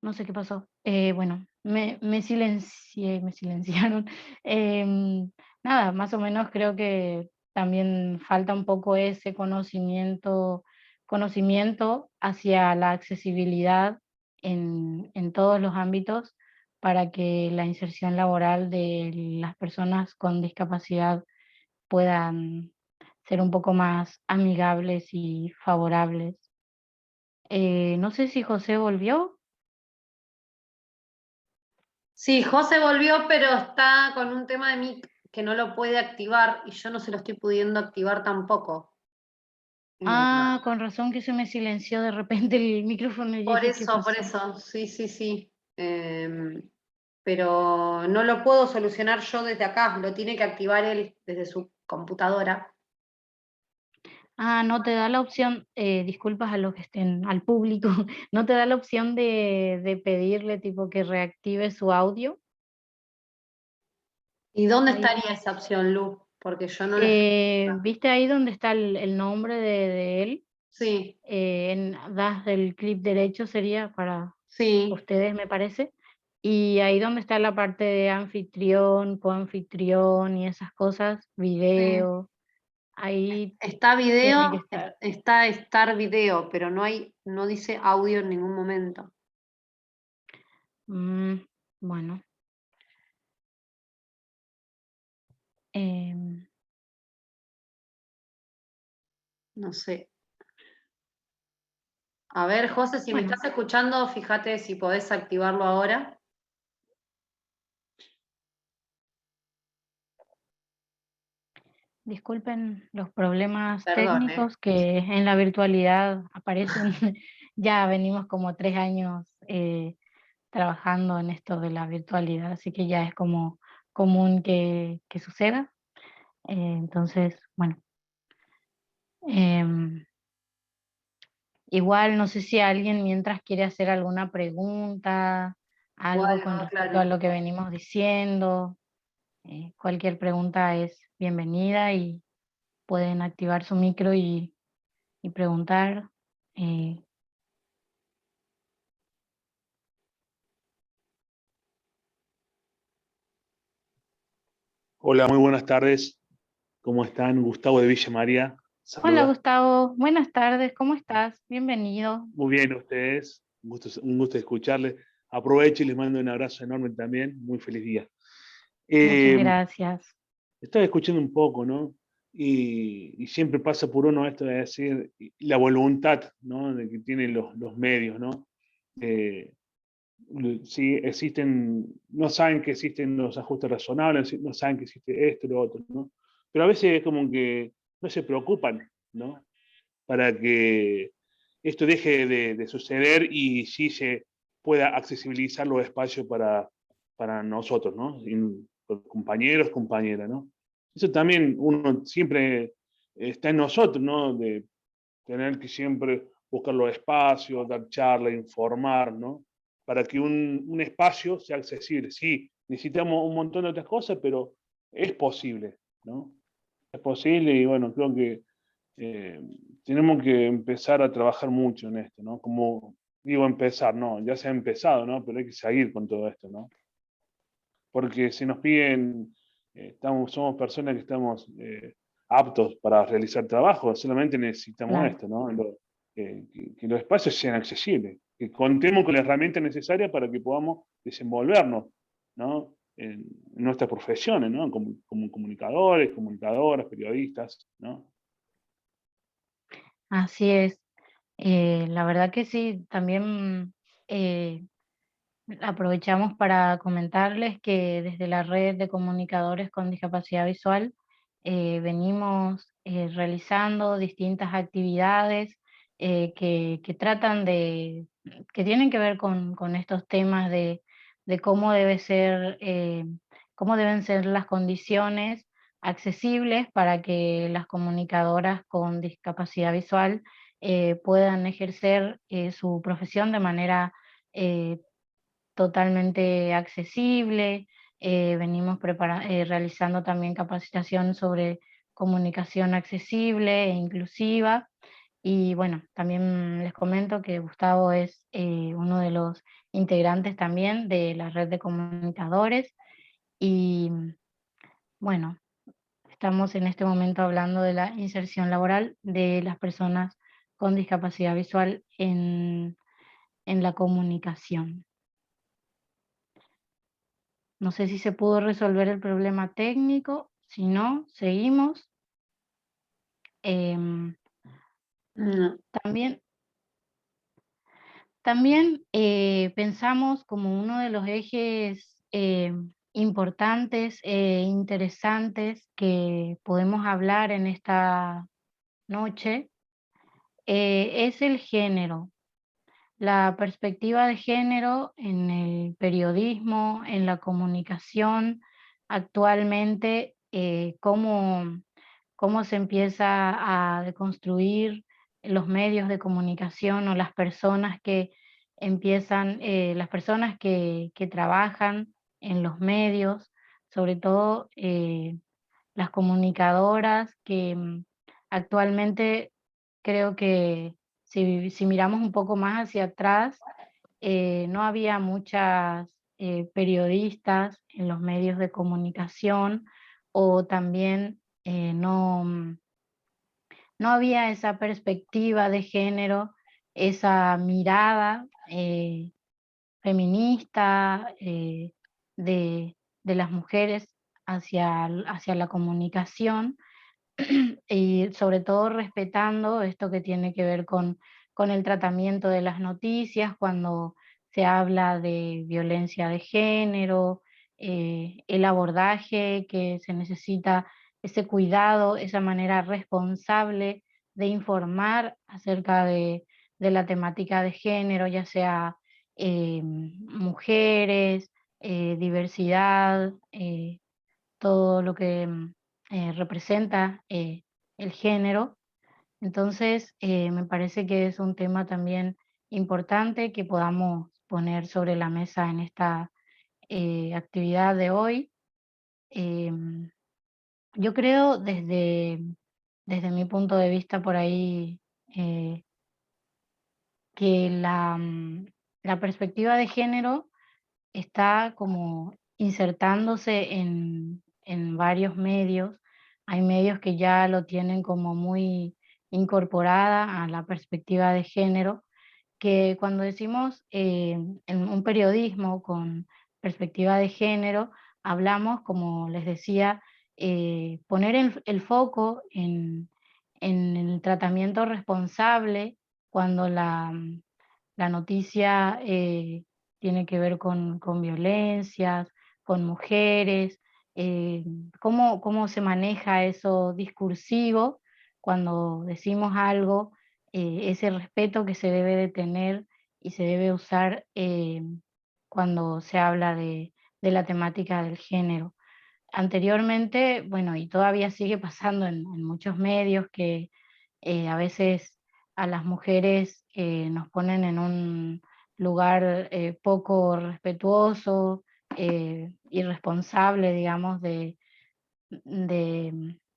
No sé qué pasó. Bueno, me silencié, me silenciaron. Em, Nada, más o menos creo que también falta un poco ese conocimiento hacia la accesibilidad en todos los ámbitos para que la inserción laboral de las personas con discapacidad puedan ser un poco más amigables y favorables. No sé si José volvió. Sí, José volvió, pero está con un tema de mic que no lo puede activar y yo no se lo estoy pudiendo activar tampoco. Eh, Ah, con razón que se me silenció de repente el micrófono y dije, ¿qué por pasó? eso, sí, sí, sí. Pero no lo puedo solucionar yo desde acá, lo tiene que activar él desde su computadora. Ah, no te da la opción, disculpas a los que estén, al público, no te da la opción de pedirle tipo que reactive su audio. ¿Y dónde Ahí, estaría esa opción, Lu? Porque yo no la estoy. ¿viste ahí donde está el nombre de él? Sí, Das del clip derecho sería para sí, ustedes, me parece. Y ahí donde está la parte de anfitrión, coanfitrión y esas cosas, sí. video, ahí Está tiene que video, estar. está estar video, pero no dice audio en ningún momento. Mm, bueno, em, No sé. A ver, José, si me bueno, estás escuchando, fíjate si podés activarlo ahora. disculpen los problemas Perdón, ¿eh? técnicos que en la virtualidad aparecen. Ya venimos como 3 años trabajando en esto de la virtualidad, así que ya es como común que suceda. Entonces, bueno. em, Igual no sé si alguien mientras quiere hacer alguna pregunta, algo Bueno, con no, respecto a claro. lo que venimos diciendo. Cualquier pregunta es bienvenida y pueden activar su micro y preguntar. Eh, Hola, muy buenas tardes. ¿Cómo están? Gustavo de Villa María. Hola Saluda. Gustavo, buenas tardes, ¿cómo estás? Bienvenido. Muy bien, ustedes. Un gusto escucharles. Aprovecho y les mando un abrazo enorme también. Muy feliz día. Muchas Eh, gracias. Estaba escuchando un poco, ¿no? Y siempre pasa por uno esto de decir la voluntad, ¿no? De que tienen los medios, ¿no? Eh, sí, no saben que existen los ajustes razonables, no saben que existe esto y lo otro, ¿no? Pero a veces es como que no se preocupan, ¿no? Para que esto deje de suceder y sí se pueda accesibilizar los espacios para nosotros, ¿no? Compañeros, compañeras, ¿no? Eso también uno siempre está en nosotros, ¿no? De tener que siempre buscar los espacios, dar charla, informar, ¿no? Para que un espacio sea accesible. Sí, necesitamos un montón de otras cosas, pero es posible, ¿no? Es posible y bueno, creo que eh, tenemos que empezar a trabajar mucho en esto, ¿no? Como digo, empezar, no, ya se ha empezado, ¿no? Pero hay que seguir con todo esto, ¿no? Porque si nos piden, somos personas que estamos aptos para realizar trabajo, solamente necesitamos Claro. esto, ¿no? Que los espacios sean accesibles, que contemos con la herramienta necesaria para que podamos desenvolvernos, ¿no? En nuestras profesiones, ¿no? Como comunicadores, comunicadoras, periodistas, ¿no? Así es. La verdad que sí, también eh, aprovechamos para comentarles que desde la red de comunicadores con discapacidad visual venimos realizando distintas actividades que tratan que tienen que ver con estos temas de cómo cómo deben ser las condiciones accesibles para que las comunicadoras con discapacidad visual puedan ejercer su profesión de manera eh, totalmente accesible. Venimos realizando también capacitación sobre comunicación accesible e inclusiva. Y bueno, también les comento que Gustavo es uno de los integrantes también de la red de comunicadores. Y bueno, estamos en este momento hablando de la inserción laboral de las personas con discapacidad visual en la comunicación. No sé si se pudo resolver el problema técnico, si no, seguimos. Em, No. también también pensamos como uno de los ejes importantes e interesantes que podemos hablar en esta noche es el género. La perspectiva de género en el periodismo, en la comunicación, actualmente, cómo se empieza a deconstruir los medios de comunicación o las personas que las personas que trabajan en los medios, sobre todo las comunicadoras que actualmente creo que si miramos un poco más hacia atrás, no había muchas periodistas en los medios de comunicación o también no había esa perspectiva de género, esa mirada feminista de las mujeres hacia la comunicación y sobre todo respetando esto que tiene que ver con el tratamiento de las noticias cuando se habla de violencia de género, el abordaje que se necesita, ese cuidado, esa manera responsable de informar acerca de la temática de género, ya sea mujeres, diversidad, todo lo que representa el género. Entonces, me parece que es un tema también importante que podamos poner sobre la mesa en esta actividad de hoy. Em, yo creo desde mi punto de vista por ahí eh, que la perspectiva de género está como insertándose en varios medios. Hay medios que ya lo tienen como muy incorporada a la perspectiva de género, que cuando decimos en un periodismo con perspectiva de género, hablamos, como les decía, poner el foco en el tratamiento responsable cuando la noticia tiene que ver con violencias, con mujeres, cómo se maneja eso discursivo cuando decimos algo, ese respeto que se debe de tener y se debe usar cuando se habla de la temática del género. Anteriormente, bueno, y todavía sigue pasando en muchos medios que a veces a las mujeres nos ponen en un lugar poco respetuoso, irresponsable, digamos, de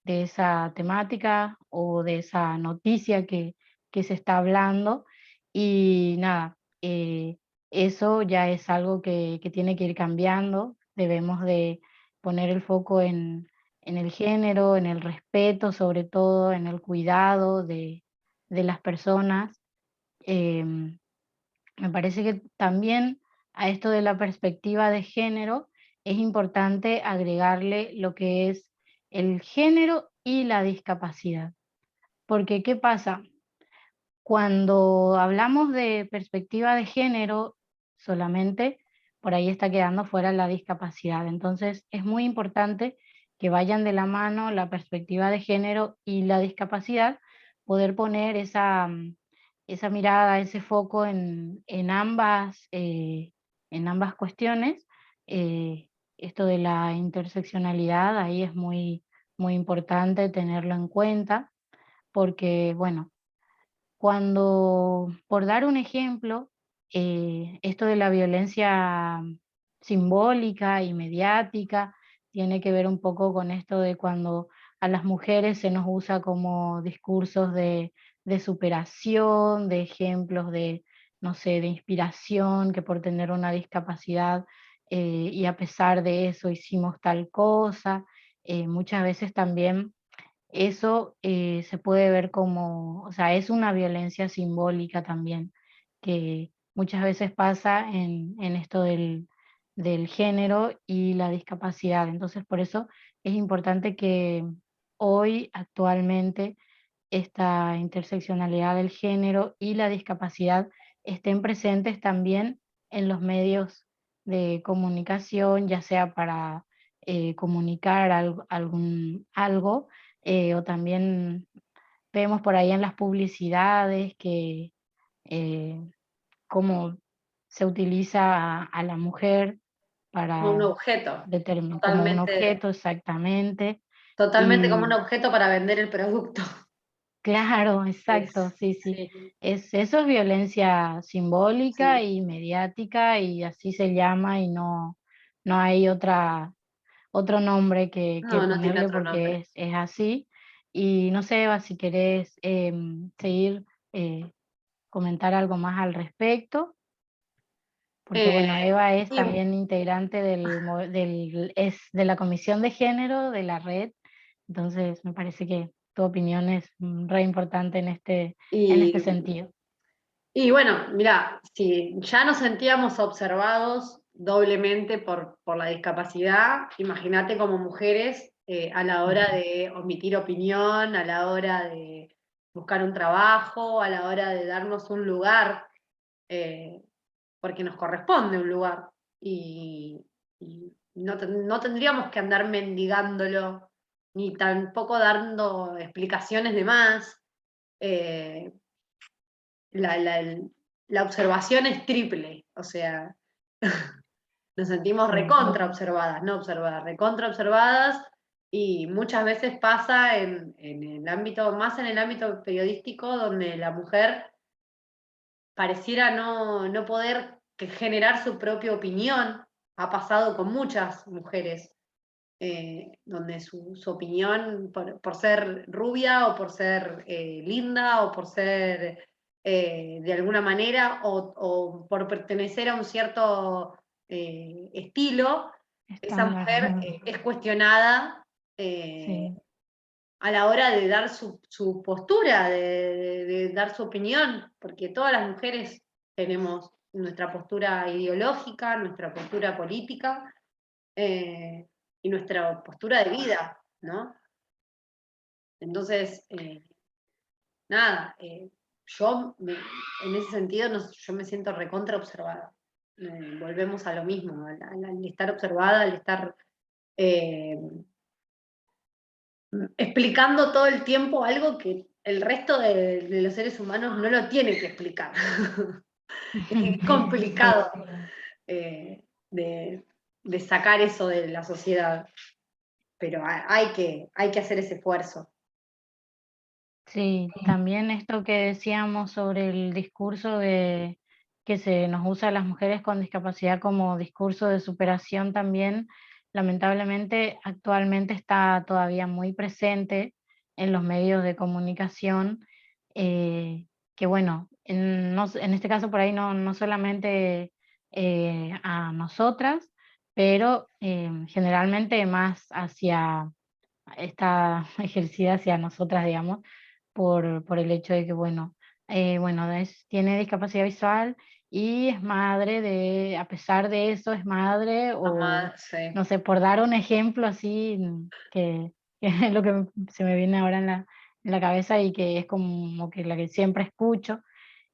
esa temática o de esa noticia que se está hablando. Y nada, eso ya es algo que tiene que ir cambiando. Debemos de poner el foco en el género, en el respeto, sobre todo en el cuidado de las personas. Em, Me parece que también a esto de la perspectiva de género es importante agregarle lo que es el género y la discapacidad. Porque, ¿qué pasa? Cuando hablamos de perspectiva de género solamente, por ahí está quedando fuera la discapacidad. Entonces, es muy importante que vayan de la mano la perspectiva de género y la discapacidad, poder poner esa mirada, ese foco en ambas cuestiones. Esto de la interseccionalidad, ahí es muy importante tenerlo en cuenta, porque, bueno, cuando, por dar un ejemplo, esto de la violencia simbólica y mediática tiene que ver un poco con esto de cuando a las mujeres se nos usa como discursos de superación, de ejemplos de, no sé, de inspiración, que por tener una discapacidad y a pesar de eso hicimos tal cosa. Muchas veces también eso se puede ver como, o sea, es una violencia simbólica también, que muchas veces pasa en esto del género y la discapacidad. Entonces, por eso es importante que hoy, actualmente, esta interseccionalidad del género y la discapacidad estén presentes también en los medios de comunicación, ya sea para comunicar algo, o también vemos por ahí en las publicidades que eh, cómo se utiliza a la mujer Como un para objeto, determinar como un totalmente, objeto exactamente. totalmente como un Y objeto para vender el producto. claro, exacto, Es, sí, sí. sí, Eso es violencia simbólica sí. y mediática y así se llama y no hay otro nombre que No, no tiene ponerle otro porque nombre. es así. Y no sé, Eva, si querés seguir, comentar algo más al respecto, porque Eh, bueno, Eva es y también integrante es de la Comisión de Género de la red, entonces me parece que tu opinión es re importante en este Y, sentido. y bueno, mira, si ya nos sentíamos observados doblemente por la discapacidad, imagínate como mujeres a la hora Ujú. de omitir opinión, a la hora de buscar un trabajo, a la hora de darnos un lugar, eh, porque nos corresponde un lugar. Y no tendríamos que andar mendigándolo, ni tampoco dando explicaciones de más. Eh, la, la- la observación es triple, o sea, nos sentimos Ujú. recontra observadas, no observadas, recontra observadas, Y muchas veces pasa en el ámbito, más en el ámbito periodístico, donde la mujer pareciera no poder generar su propia opinión. Ha pasado con muchas mujeres, donde su opinión, por ser rubia o por ser linda o por ser de alguna manera o por pertenecer a un cierto estilo, esa Estándar. mujer es cuestionada eh, Sí, a la hora de dar su postura, de dar su opinión, porque todas las mujeres tenemos nuestra postura ideológica, nuestra postura política, eh, y nuestra postura de vida, ¿no? Entonces, nada, en ese sentido yo me siento recontra observada. Volvemos a lo mismo, al estar observada, al estar eh, explicando todo el tiempo algo que el resto de los seres humanos no lo tiene que explicar. Es sí. complicado eh, de sacar eso de la sociedad, pero hay que hacer ese esfuerzo. Sí, también esto que decíamos sobre el discurso de que se nos usa a las mujeres con discapacidad como discurso de superación también, lamentablemente actualmente está todavía muy presente en los medios de comunicación, que bueno, en este caso por ahí no solamente a nosotras, pero generalmente más hacia, está ejercida hacia nosotras, digamos, por el hecho de que, bueno, bueno, tiene discapacidad visual y es madre a pesar de eso, es madre, o Sí. no sé, por dar un ejemplo así, que es lo que se me viene ahora en la cabeza y que es como que la que siempre escucho.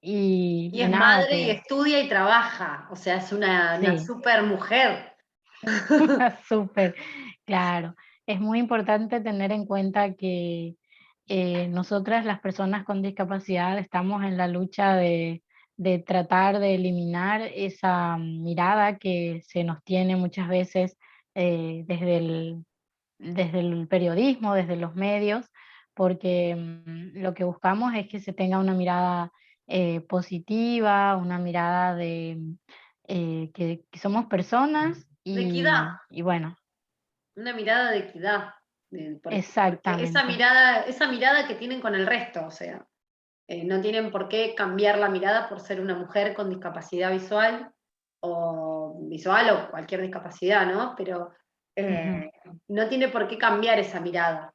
Y Y es nada, madre y que estudia y trabaja, o sea, es una sí, super mujer. súper, claro. Es muy importante tener en cuenta que nosotras, las personas con discapacidad, estamos en la lucha de tratar de eliminar esa mirada que se nos tiene muchas veces desde el periodismo, desde los medios, porque lo que buscamos es que se tenga una mirada positiva, una mirada de que somos personas De equidad, y bueno, una mirada de equidad, porque exactamente. esa mirada que tienen con el resto, o sea, no tienen por qué cambiar la mirada por ser una mujer con discapacidad visual o cualquier discapacidad, ¿no? Pero Ujú. no tiene por qué cambiar esa mirada.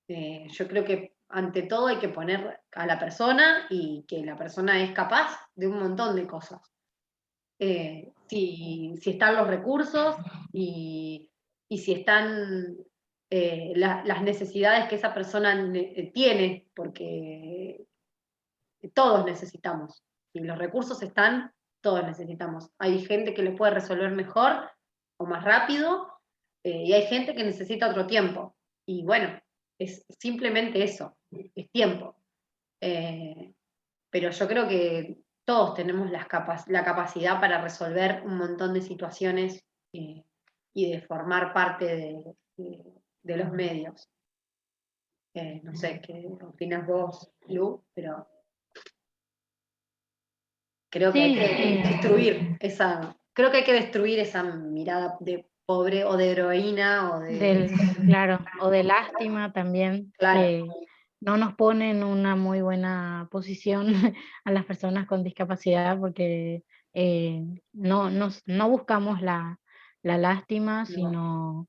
Yo creo que ante todo hay que poner a la persona y que la persona es capaz de un montón de cosas. Si están los recursos y si están las necesidades que esa persona tiene, porque todos necesitamos. Si los recursos están, todos necesitamos. Hay gente que lo puede resolver mejor o más rápido, y hay gente que necesita otro tiempo. Y bueno, es simplemente eso, es tiempo. Eh, pero yo creo que todos tenemos la capacidad para resolver un montón de situaciones y de formar parte de los medios. No sé qué opinas vos, Lu, pero creo que hay Sí, que destruir creo que hay que destruir esa mirada de pobre o de heroína o de, claro, o de lástima también, claro, que no nos pone en una muy buena posición a las personas con discapacidad porque no buscamos la lástima, no. sino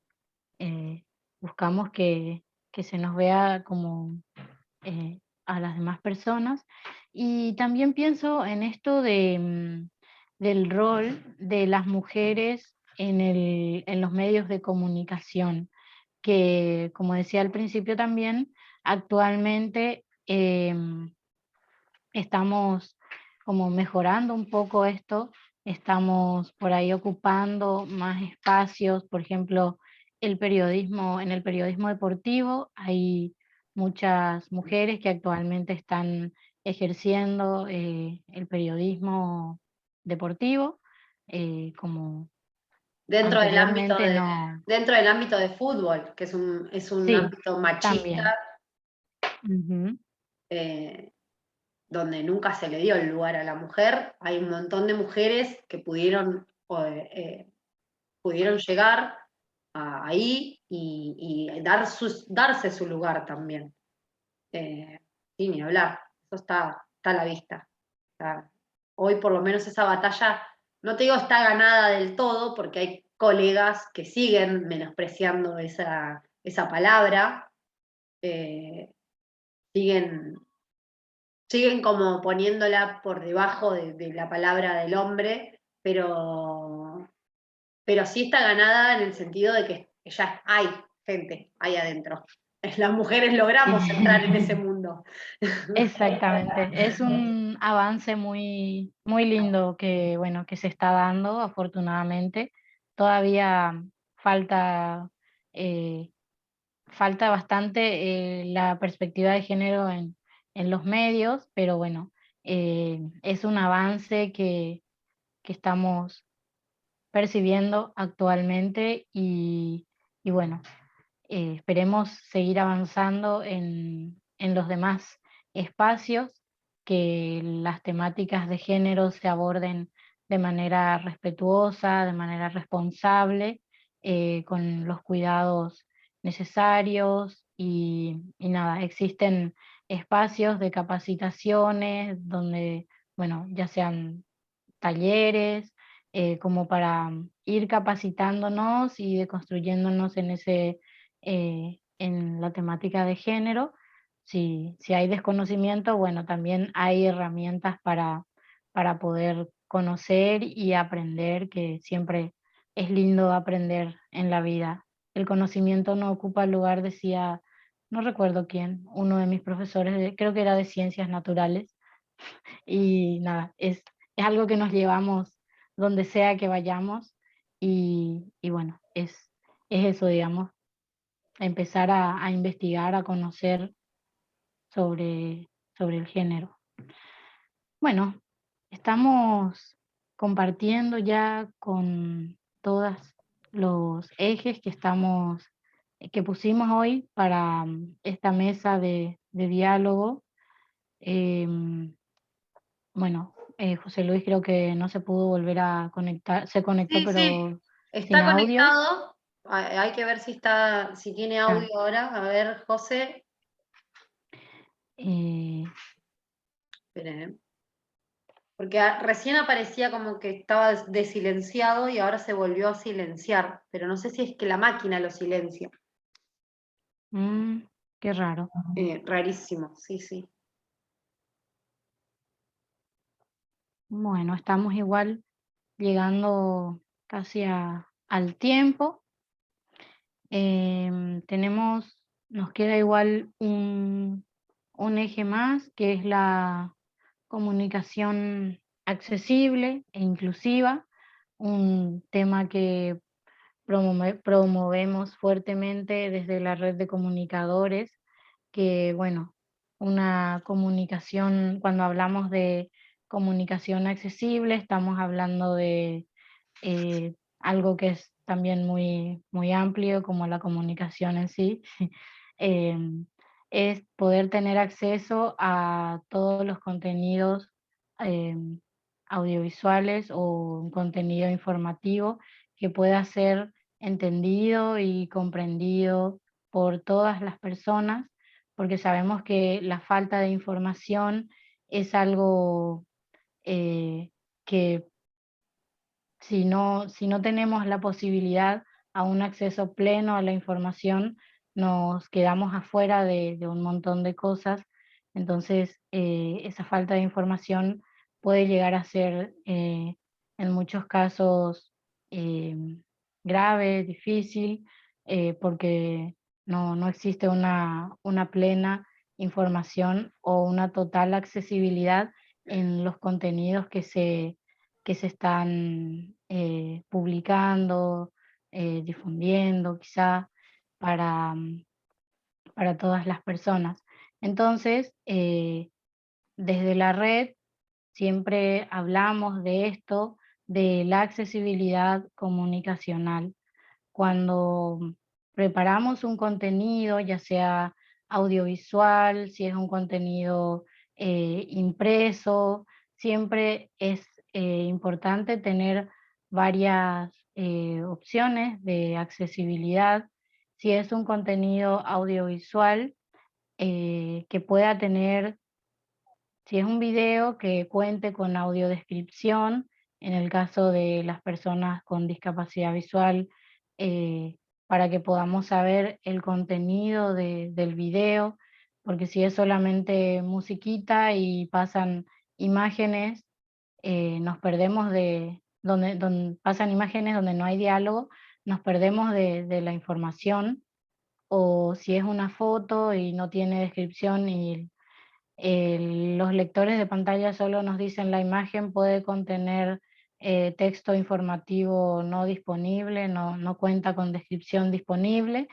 buscamos que se nos vea como a las demás personas. Y también pienso en esto del rol de las mujeres en los medios de comunicación, que como decía al principio también, actualmente estamos como mejorando un poco esto, estamos por ahí ocupando más espacios, por ejemplo, en el periodismo deportivo hay muchas mujeres que actualmente están ejerciendo el periodismo deportivo, como Dentro del ámbito Anteriormente de, no. dentro del ámbito de fútbol, que es un Sí, ámbito machista, también. Ujú. Donde nunca se le dio el lugar a la mujer. Hay un montón de mujeres que pudieron llegar ahí y darse su lugar también. Sin ni hablar, eso está a la vista. Hoy por lo menos esa batalla, no te digo está ganada del todo, porque hay colegas que siguen menospreciando esa palabra, siguen como poniéndola por debajo de la palabra del hombre, pero sí está ganada en el sentido de que ya hay gente ahí adentro. Las mujeres logramos entrar en ese mundo. Exactamente, es un avance muy, muy lindo que, bueno, que se está dando, afortunadamente. Todavía falta, eh, falta bastante la perspectiva de género en los medios, pero bueno, es un avance que estamos percibiendo actualmente y bueno, esperemos seguir avanzando en los demás espacios, que las temáticas de género se aborden de manera respetuosa, de manera responsable, con los cuidados necesarios y nada, existen espacios de capacitaciones donde, bueno, ya sean talleres, como para ir capacitándonos y deconstruyéndonos en la temática de género. Si hay desconocimiento, bueno, también hay herramientas para poder conocer y aprender, que siempre es lindo aprender en la vida. El conocimiento no ocupa lugar, decía, no recuerdo quién, uno de mis profesores, creo que era de ciencias naturales, y nada, es algo que nos llevamos donde sea que vayamos y bueno, es eso, digamos, empezar a investigar, a conocer sobre el género. Bueno, estamos compartiendo ya con todos los ejes que pusimos hoy para esta mesa de diálogo. Em, Bueno, José Luis creo que no se pudo volver a conectar, se conectó Sí, sí, pero sin está audio. conectado. Hay que ver si tiene Ah, audio ahora. A ver, José. eh, Esperen, porque recién aparecía como que estaba desilenciado y ahora se volvió a silenciar, pero no sé si es que la máquina lo silencia. mm, qué raro. Rarísimo, sí, sí. Bueno, estamos igual llegando casi al tiempo. Nos queda igual un eje más, que es la comunicación accesible e inclusiva, un tema que promovemos fuertemente desde la red de comunicadores, que bueno, una comunicación, cuando hablamos de comunicación accesible, estamos hablando de algo que es también muy, muy amplio, como la comunicación en sí. em, es poder tener acceso a todos los contenidos em, audiovisuales o un contenido informativo que pueda ser entendido y comprendido por todas las personas, porque sabemos que la falta de información es algo que si no tenemos la posibilidad a un acceso pleno a la información, nos quedamos afuera de un montón de cosas. Entonces, esa falta de información puede llegar a ser en muchos casos eh, grave, difícil, porque no existe una plena información o una total accesibilidad en los contenidos que se están publicando, difundiendo quizá para, para todas las personas. Entonces, desde la red siempre hablamos de esto, de la accesibilidad comunicacional. Cuando preparamos un contenido, ya sea audiovisual, si es un contenido impreso, siempre es importante tener varias opciones de accesibilidad. Si es un contenido audiovisual, que pueda tener, si es un video, que cuente con audiodescripción, en el caso de las personas con discapacidad visual, eh, para que podamos saber el contenido del video, porque si es solamente musiquita y pasan imágenes, nos perdemos de, donde pasan imágenes donde no hay diálogo, nos perdemos de la información, o si es una foto y no tiene descripción y los lectores de pantalla solo nos dicen la imagen puede contener texto informativo no disponible, no cuenta con descripción disponible,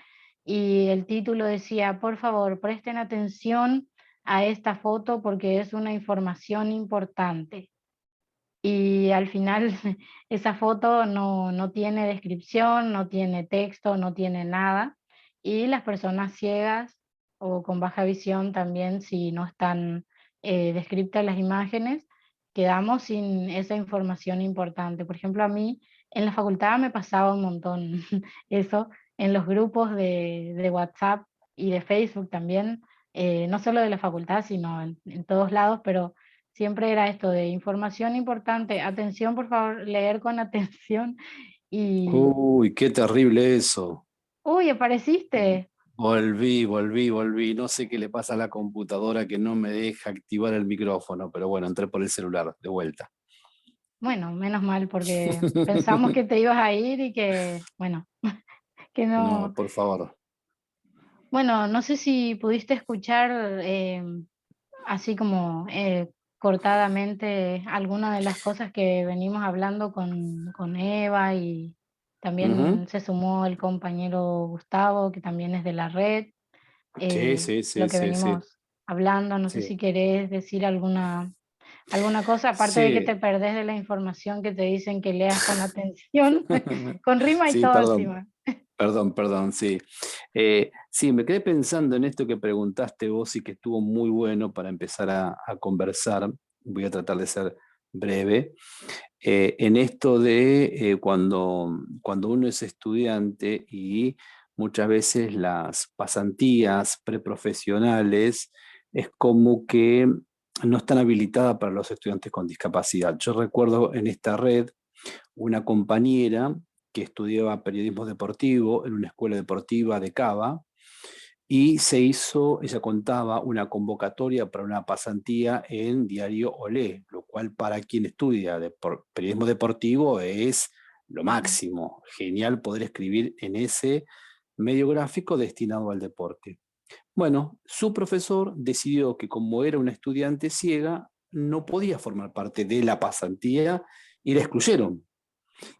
y el título decía, por favor, presten atención a esta foto porque es una información importante. Y al final esa foto no tiene descripción, no tiene texto, no tiene nada. Y las personas ciegas o con baja visión también, si no están descritas las imágenes, quedamos sin esa información importante. Por ejemplo, a mí en la facultad me pasaba un montón eso, en los grupos de WhatsApp y de Facebook también, no solo de la facultad, sino en todos lados, pero siempre era esto de información importante, atención, por favor, leer con atención. Y, Uy, qué terrible eso. uy, apareciste. Volví. No sé qué le pasa a la computadora que no me deja activar el micrófono, pero bueno, entré por el celular, de vuelta. Bueno, menos mal, porque pensamos que te ibas a ir y que, bueno, que No, no. por favor. Bueno, no sé si pudiste escuchar así como cortadamente alguna de las cosas que venimos hablando con Eva, y Ujú. también se sumó el compañero Gustavo, que también es de la red. Sí, eh, sí, lo sí, que sí, sí, venimos hablando. No sé sí. si querés decir alguna cosa, aparte de que Sí, te perdés de la información que te dicen que leas con atención, con rima y sí, todo perdón. encima. Perdón, sí. Sí, me quedé pensando en esto que preguntaste vos y que estuvo muy bueno para empezar a conversar. Voy a tratar de ser breve. En esto de cuando uno es estudiante y muchas veces las pasantías preprofesionales es como que no están habilitadas para los estudiantes con discapacidad. Yo recuerdo en esta red una compañera que estudiaba periodismo deportivo en una escuela deportiva de Cava, y ella contaba una convocatoria para una pasantía en Diario Olé, lo cual para quien estudia periodismo deportivo es lo Ujú. máximo. Genial poder escribir en ese medio gráfico destinado al deporte. Bueno, su profesor decidió que como era una estudiante ciega, no podía formar parte de la pasantía y la excluyeron.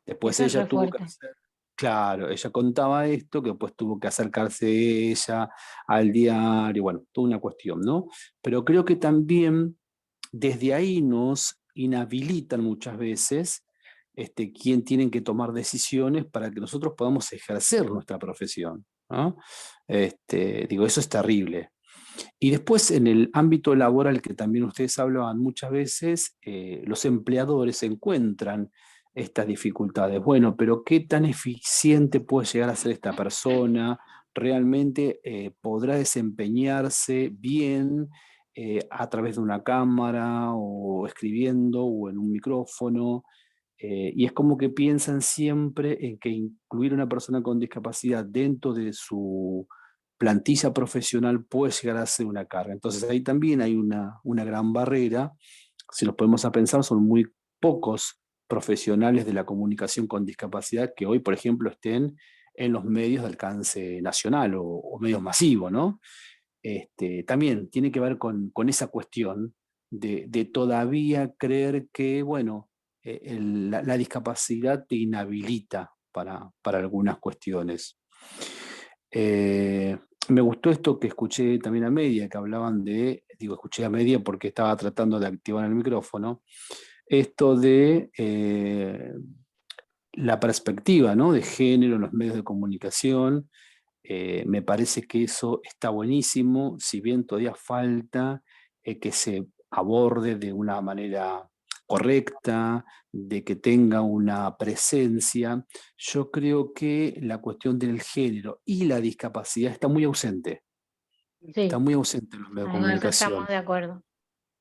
Después Eso es re ella tuvo que fuerte. hacer, claro, ella contaba esto, que después tuvo que acercarse ella al diario, bueno, toda una cuestión, ¿no? Pero creo que también desde ahí nos inhabilitan muchas veces quién tienen que tomar decisiones para que nosotros podamos ejercer nuestra profesión, ¿no? Digo, eso es terrible. Y después en el ámbito laboral que también ustedes hablaban muchas veces, los empleadores encuentran estas dificultades. Bueno, pero ¿qué tan eficiente puede llegar a ser esta persona? ¿Realmente podrá desempeñarse bien a través de una cámara o escribiendo o en un micrófono? Y es como que piensan siempre en que incluir a una persona con discapacidad dentro de su plantilla profesional puede llegar a ser una carga. Entonces ahí también hay una gran barrera. Si nos ponemos a pensar, son muy pocos profesionales de la comunicación con discapacidad que hoy, por ejemplo, estén en los medios de alcance nacional o medios masivos, ¿no? También tiene que ver con esa cuestión de todavía creer que, bueno, la discapacidad te inhabilita para algunas cuestiones. Me gustó esto que escuché también a media, que hablaban escuché a media porque estaba tratando de activar el micrófono, esto de la perspectiva, ¿no?, de género en los medios de comunicación. Me parece que eso está buenísimo, si bien todavía falta que se aborde de una manera correcta, de que tenga una presencia. Yo creo que la cuestión del género y la discapacidad está muy ausente. Está Sí, muy ausente en los medios de en eso estamos comunicación. de acuerdo.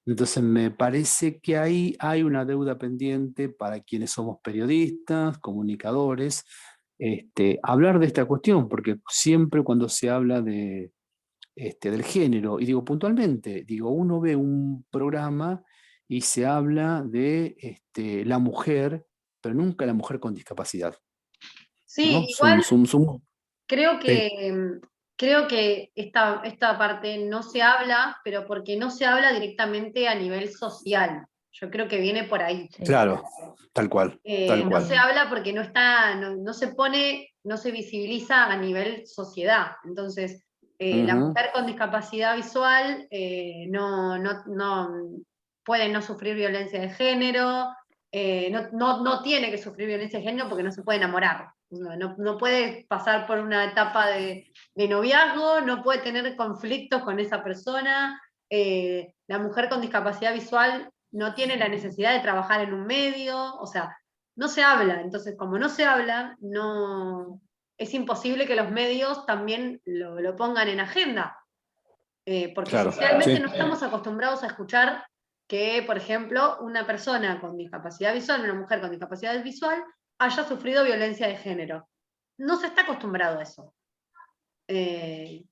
Entonces me parece que ahí hay una deuda pendiente para quienes somos periodistas, comunicadores, hablar de esta cuestión, porque siempre cuando se habla del género, y digo puntualmente, digo, uno ve un programa y se habla de la mujer, pero nunca la mujer con discapacidad, Sí, ¿no? igual creo sí, que, creo que esta parte no se habla, pero porque no se habla directamente a nivel social. Yo creo que viene por ahí. Sí, claro, tal cual, tal No cual. se habla porque no está, no se pone, no se visibiliza a nivel sociedad. Entonces, la Ujú, mujer con discapacidad visual no puede no sufrir violencia de género, no tiene que sufrir violencia de género porque no se puede enamorar. No puede pasar por una etapa de noviazgo, no puede tener conflictos con esa persona. La mujer con discapacidad visual no tiene la necesidad de trabajar en un medio, o sea, no se habla. Entonces, como no se habla, es imposible que los medios también lo pongan en agenda. Porque claro, socialmente sí. no estamos acostumbrados a escuchar que, por ejemplo, una persona con discapacidad visual, una mujer con discapacidad visual, haya sufrido violencia de género. No se está acostumbrado a eso. Eh,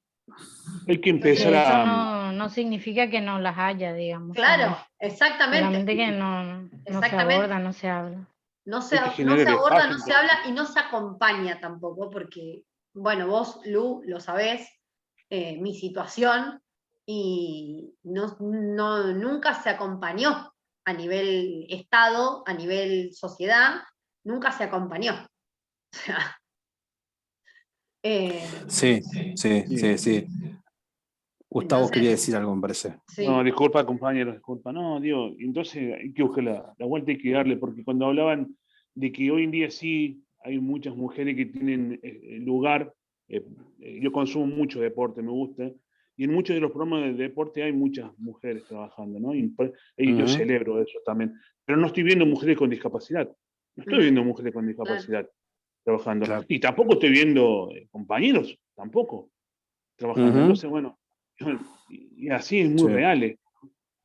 Hay que Sí, empezar eso a... no significa que no las haya, digamos, claro, exactamente. solamente que no se Exactamente. aborda, no se habla. No Hay que no generar se aborda, espacio no se entre... habla y no se acompaña tampoco, porque, bueno, vos, Lu, lo sabés, mi situación, y nunca se acompañó a nivel Estado, a nivel sociedad, nunca se acompañó. O sea, Sí, sí, sí, sí. Gustavo quería entonces, decir algo, me parece. No, sí. disculpa, compañero, disculpa. No, digo, entonces hay que buscar la vuelta, hay que darle, porque cuando hablaban de que hoy en día sí hay muchas mujeres que tienen lugar, yo consumo mucho deporte, me gusta, y en muchos de los programas de deporte hay muchas mujeres trabajando, ¿no? Y yo Ujú, celebro eso también. Pero no estoy viendo mujeres con discapacidad. No estoy Ujú, viendo mujeres con claro, discapacidad trabajando. claro. Y tampoco estoy viendo compañeros, tampoco trabajando. Ujú, Entonces, bueno, y así es muy sí, real. sí,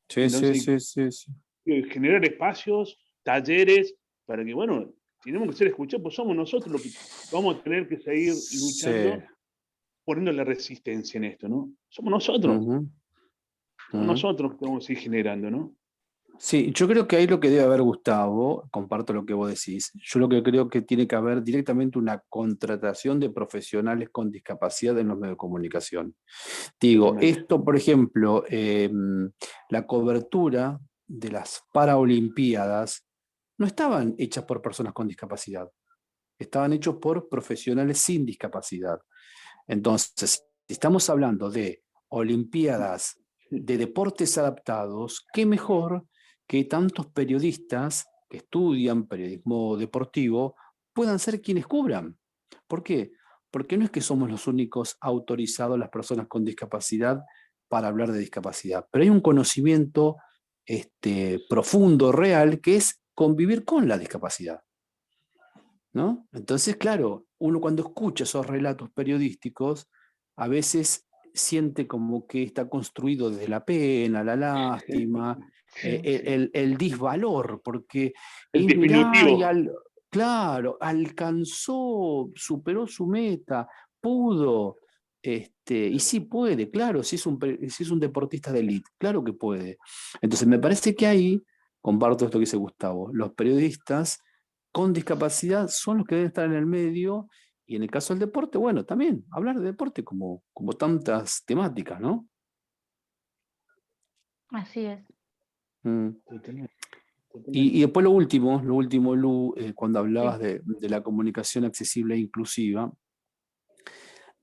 sí, Entonces, sí, sí, sí. generar espacios, talleres, para que, bueno, tenemos que ser escuchados, pues somos nosotros los que vamos a tener que seguir Sí, luchando, poniendo la resistencia en esto, ¿no? ujú, Somos ujú. nosotros que vamos a ir generando, ¿no? Sí, yo creo que ahí lo que debe haber, Gustavo, comparto lo que vos decís, yo lo que creo que tiene que haber directamente una contratación de profesionales con discapacidad en los medios de comunicación. Digo, Totalmente. esto, por ejemplo, la cobertura de las Paralimpiadas no estaban hechas por personas con discapacidad, estaban hechos por profesionales sin discapacidad. Entonces, si estamos hablando de Olimpiadas de deportes adaptados, qué mejor que tantos periodistas que estudian periodismo deportivo puedan ser quienes cubran. ¿Por qué? Porque no es que somos los únicos autorizados, las personas con discapacidad, para hablar de discapacidad, pero hay un conocimiento profundo, real, que es convivir con la discapacidad, ¿no? Entonces, claro, uno cuando escucha esos relatos periodísticos, a veces siente como que está construido desde la pena, la lástima, Sí. el disvalor, porque, El y mirá, disminutivo. claro, alcanzó, superó su meta, pudo, y sí puede, claro, si es un deportista de élite, claro que puede. Entonces, me parece que ahí, comparto esto que dice Gustavo, los periodistas con discapacidad son los que deben estar en el medio, y en el caso del deporte, bueno, también hablar de deporte como tantas temáticas, ¿no? Así es. Mm. Totalmente, Y totalmente. después lo último, Lu, cuando hablabas Sí. de la comunicación accesible e inclusiva,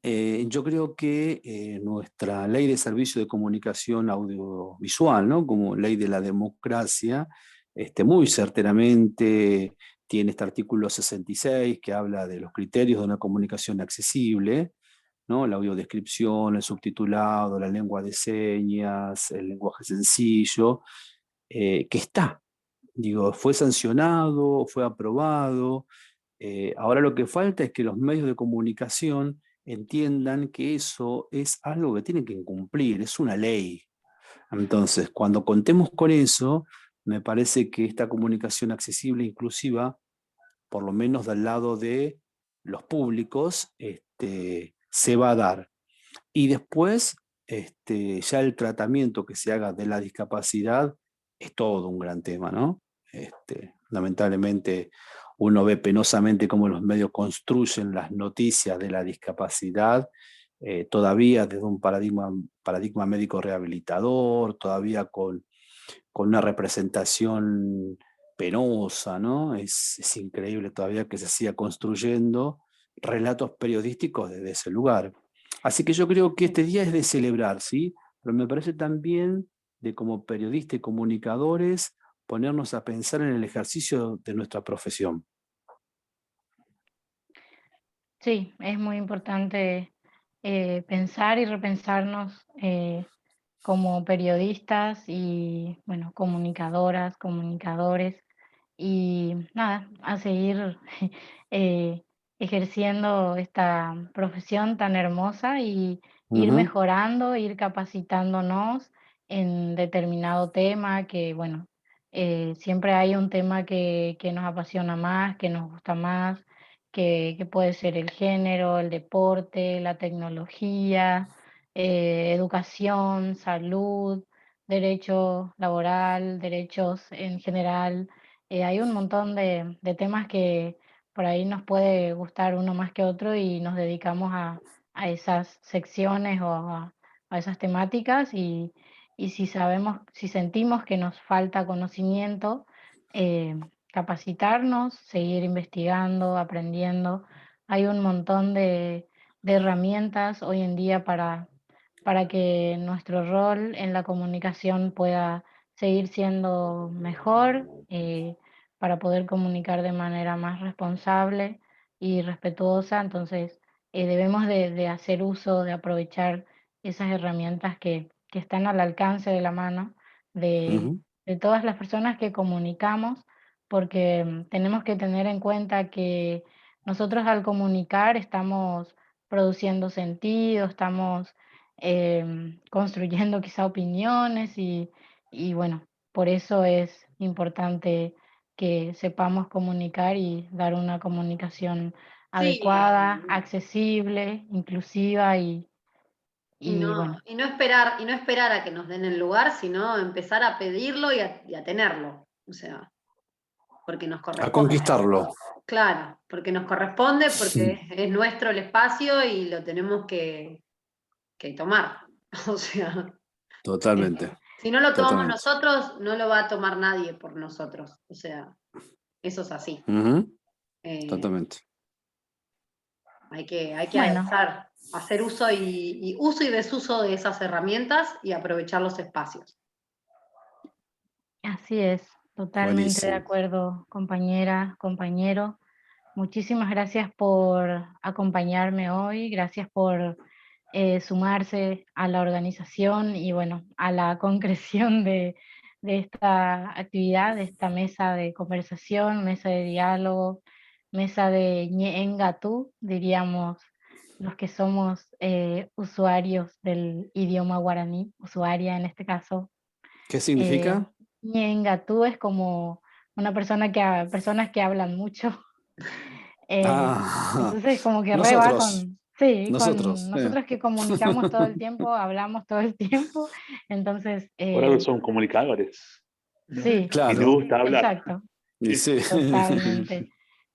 yo creo que nuestra ley de servicio de comunicación audiovisual, ¿no?, como ley de la democracia, muy certeramente, tiene este artículo 66 que habla de los criterios de una comunicación accesible, ¿no? La audiodescripción, el subtitulado, la lengua de señas, el lenguaje sencillo, que está. Digo, fue sancionado, fue aprobado. Ahora lo que falta es que los medios de comunicación entiendan que eso es algo que tienen que cumplir, es una ley. Entonces, cuando contemos con eso, me parece que esta comunicación accesible e inclusiva, por lo menos del lado de los públicos, se va a dar. Y después, ya el tratamiento que se haga de la discapacidad es todo un gran tema, ¿no? Lamentablemente, uno ve penosamente cómo los medios construyen las noticias de la discapacidad, todavía desde un paradigma médico rehabilitador, todavía con una representación penosa, ¿no? Es increíble todavía que se siga construyendo relatos periodísticos desde ese lugar. Así que yo creo que este día es de celebrar, ¿sí? Pero me parece también de como periodistas y comunicadores ponernos a pensar en el ejercicio de nuestra profesión. Sí, es muy importante pensar y repensarnos como periodistas y, bueno, comunicadoras, comunicadores, y nada, a seguir eh, ejerciendo esta profesión tan hermosa y ir Ujú, mejorando, ir capacitándonos en determinado tema, que bueno, siempre hay un tema que nos apasiona más, que nos gusta más, que puede ser el género, el deporte, la tecnología, educación, salud, derecho laboral, derechos en general. Hay un montón de temas que por ahí nos puede gustar uno más que otro y nos dedicamos a esas secciones o a esas temáticas y si sabemos, si sentimos que nos falta conocimiento, eh, capacitarnos, seguir investigando, aprendiendo. Hay un montón de herramientas hoy en día para que nuestro rol en la comunicación pueda seguir siendo mejor, para poder comunicar de manera más responsable y respetuosa. Entonces, debemos de hacer uso, de aprovechar esas herramientas que están al alcance de la mano de, ujú. de todas las personas que comunicamos, porque tenemos que tener en cuenta que nosotros al comunicar estamos produciendo sentido, estamos construyendo quizá opiniones y bueno, por eso es importante que sepamos comunicar y dar una comunicación Sí, adecuada, accesible, inclusiva y bueno, y no esperar a que nos den el lugar, sino empezar a pedirlo y a tenerlo. O sea, porque nos A corresponde. conquistarlo. Claro, porque nos corresponde, porque es nuestro el espacio y lo tenemos que tomar. O sea, Totalmente, si no lo tomamos totalmente. nosotros, no lo va a tomar nadie por nosotros. O sea, eso es así. Ujú, Eh, totalmente. hay que bueno, hacer uso y uso y desuso de esas herramientas y aprovechar los espacios. así es, totalmente de Buenísimo. acuerdo, compañera, compañero. Muchísimas gracias por acompañarme hoy, gracias por sumarse a la organización y bueno, a la concreción de esta actividad, de esta mesa de conversación, mesa de diálogo, mesa de ñengatú, diríamos los que somos usuarios del idioma guaraní, usuaria en este caso. ¿Qué Eh, significa? ñengatú es como una persona personas que hablan mucho. Ah, Entonces como que re va nosotros, con, sí, con nosotros. nosotros que comunicamos todo el tiempo, hablamos todo el tiempo, entonces, Por algo son comunicadores, ¿no? sí, Y les Claro, gusta hablar. exacto, y sí. totalmente.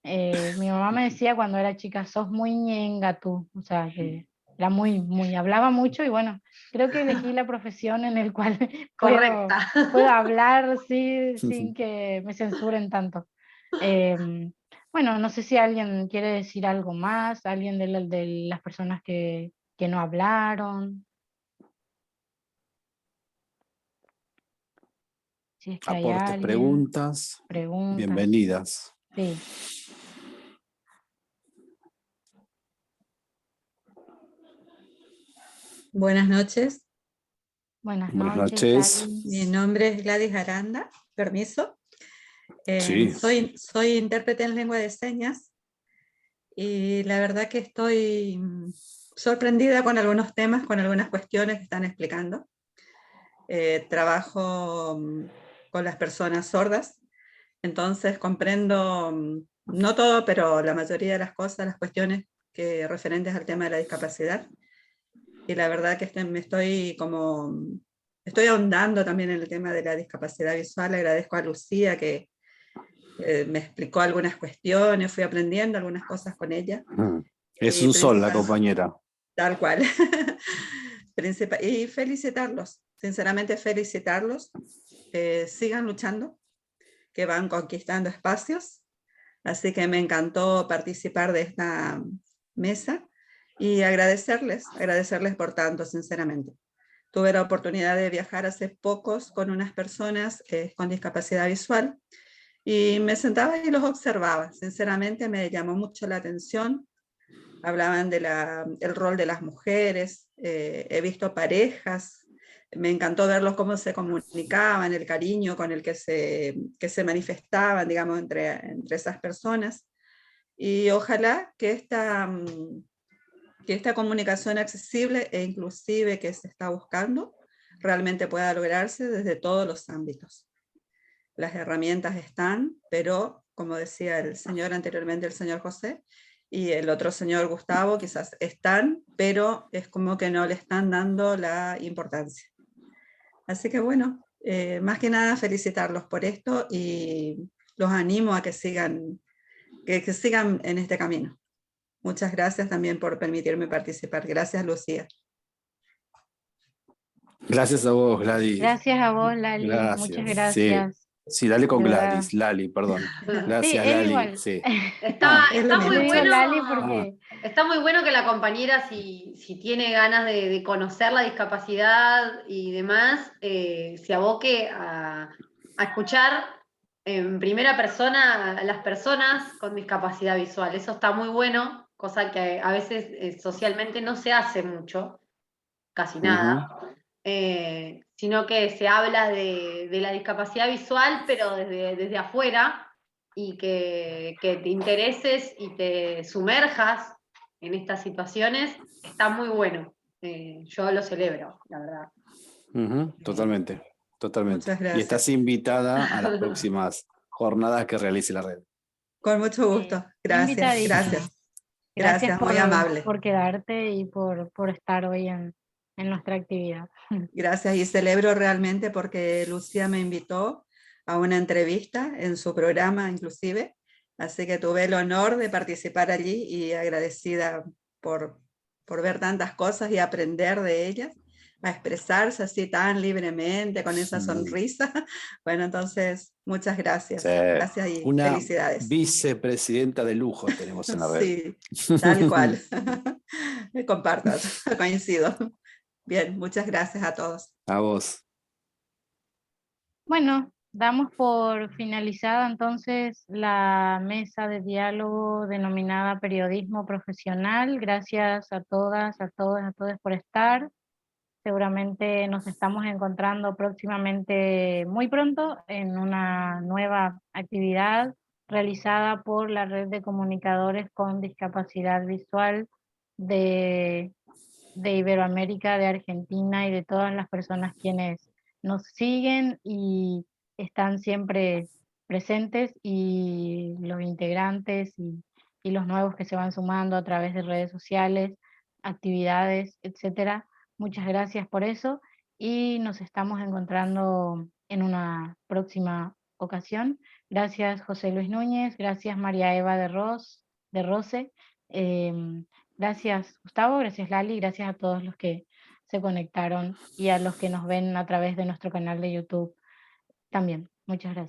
Mi mamá me decía cuando era chica, sos muy ñenga tú, o sea, que era muy, hablaba mucho y bueno, creo que elegí la profesión en el cual puedo, Correcta. puedo hablar, sí, sin que me censuren tanto. Em, bueno, no sé si alguien quiere decir algo más, alguien de las personas que no hablaron. Si es que hay Aportes, alguien, preguntas, preguntas. bienvenidas. Sí. Buenas noches, Buenas Buenas noches, noches. Lali. mi nombre es Gladys Aranda, permiso. Sí. Soy intérprete en lengua de señas y la verdad que estoy sorprendida con algunos temas, con algunas cuestiones que están explicando. Trabajo con las personas sordas, entonces comprendo, no todo, pero la mayoría de las cosas, las cuestiones referentes al tema de la discapacidad. Y la verdad que estoy ahondando también en el tema de la discapacidad visual. Le agradezco a Lucía que me explicó algunas cuestiones, fui aprendiendo algunas cosas con ella. Es Y un sol la principal- compañera. Tal cual. Y felicitarlos, sinceramente felicitarlos. Sigan luchando, que van conquistando espacios. Así que me encantó participar de esta mesa y agradecerles por tanto, sinceramente. Tuve la oportunidad de viajar hace pocos con unas personas con discapacidad visual y me sentaba y los observaba. Sinceramente me llamó mucho la atención. Hablaban del rol de las mujeres, he visto parejas, me encantó verlos cómo se comunicaban, el cariño con el que se manifestaban, digamos, entre esas personas. Y ojalá que esta comunicación accesible e inclusive que se está buscando realmente pueda lograrse desde todos los ámbitos. Las herramientas están, pero como decía el señor anteriormente, el señor José, y el otro señor Gustavo, quizás están, pero es como que no le están dando la importancia. Así que bueno, más que nada felicitarlos por esto y los animo a que sigan en este camino. Muchas gracias también por permitirme participar. Gracias, Lucía. Gracias a vos, Gladys. Gracias a vos, Lali. Gracias. Muchas gracias. Sí, dale con De verdad. Gladys, Lali, perdón. Sí, Gracias, es Lali. igual. Sí. Está, es está lo muy Le mismo. digo bueno. Lali porque Está muy bueno que la compañera, si tiene ganas de conocer la discapacidad y demás, se aboque a escuchar en primera persona a las personas con discapacidad visual. Eso está muy bueno, cosa que a veces socialmente no se hace mucho, casi nada. Sino que se habla de la discapacidad visual, pero desde afuera, y que te intereses y te sumerjas en estas situaciones, está muy bueno. Yo lo celebro, la verdad. Totalmente, totalmente. Muchas Y gracias. estás invitada a las próximas jornadas que realice la red. Con mucho gusto. Gracias, invitadísima. gracias. Gracias Muy amable. por quedarte y por estar hoy en nuestra actividad. Gracias y celebro realmente porque Lucía me invitó a una entrevista en su programa inclusive, así que tuve el honor de participar allí y agradecida por ver tantas cosas y aprender de ellas, a expresarse así tan libremente, con esa sonrisa. Bueno, entonces, muchas gracias. Sí. Gracias y Una felicidades. vicepresidenta de lujo tenemos en la red. Sí, tal cual. Comparto, coincido. Bien, muchas gracias a todos. A vos. Bueno, damos por finalizada entonces la mesa de diálogo denominada Periodismo Profesional. Gracias a todas, a todos, a todos por estar. Seguramente nos estamos encontrando próximamente, muy pronto, en una nueva actividad realizada por la Red de Comunicadores con Discapacidad Visual de Iberoamérica, de Argentina y de todas las personas quienes nos siguen y están siempre presentes, y los integrantes y los nuevos que se van sumando a través de redes sociales, actividades, etcétera. Muchas gracias por eso y nos estamos encontrando en una próxima ocasión. Gracias José Luis Núñez, gracias María Eva de Rose. Gracias Gustavo, gracias Lali, gracias a todos los que se conectaron y a los que nos ven a través de nuestro canal de YouTube también. Muchas gracias.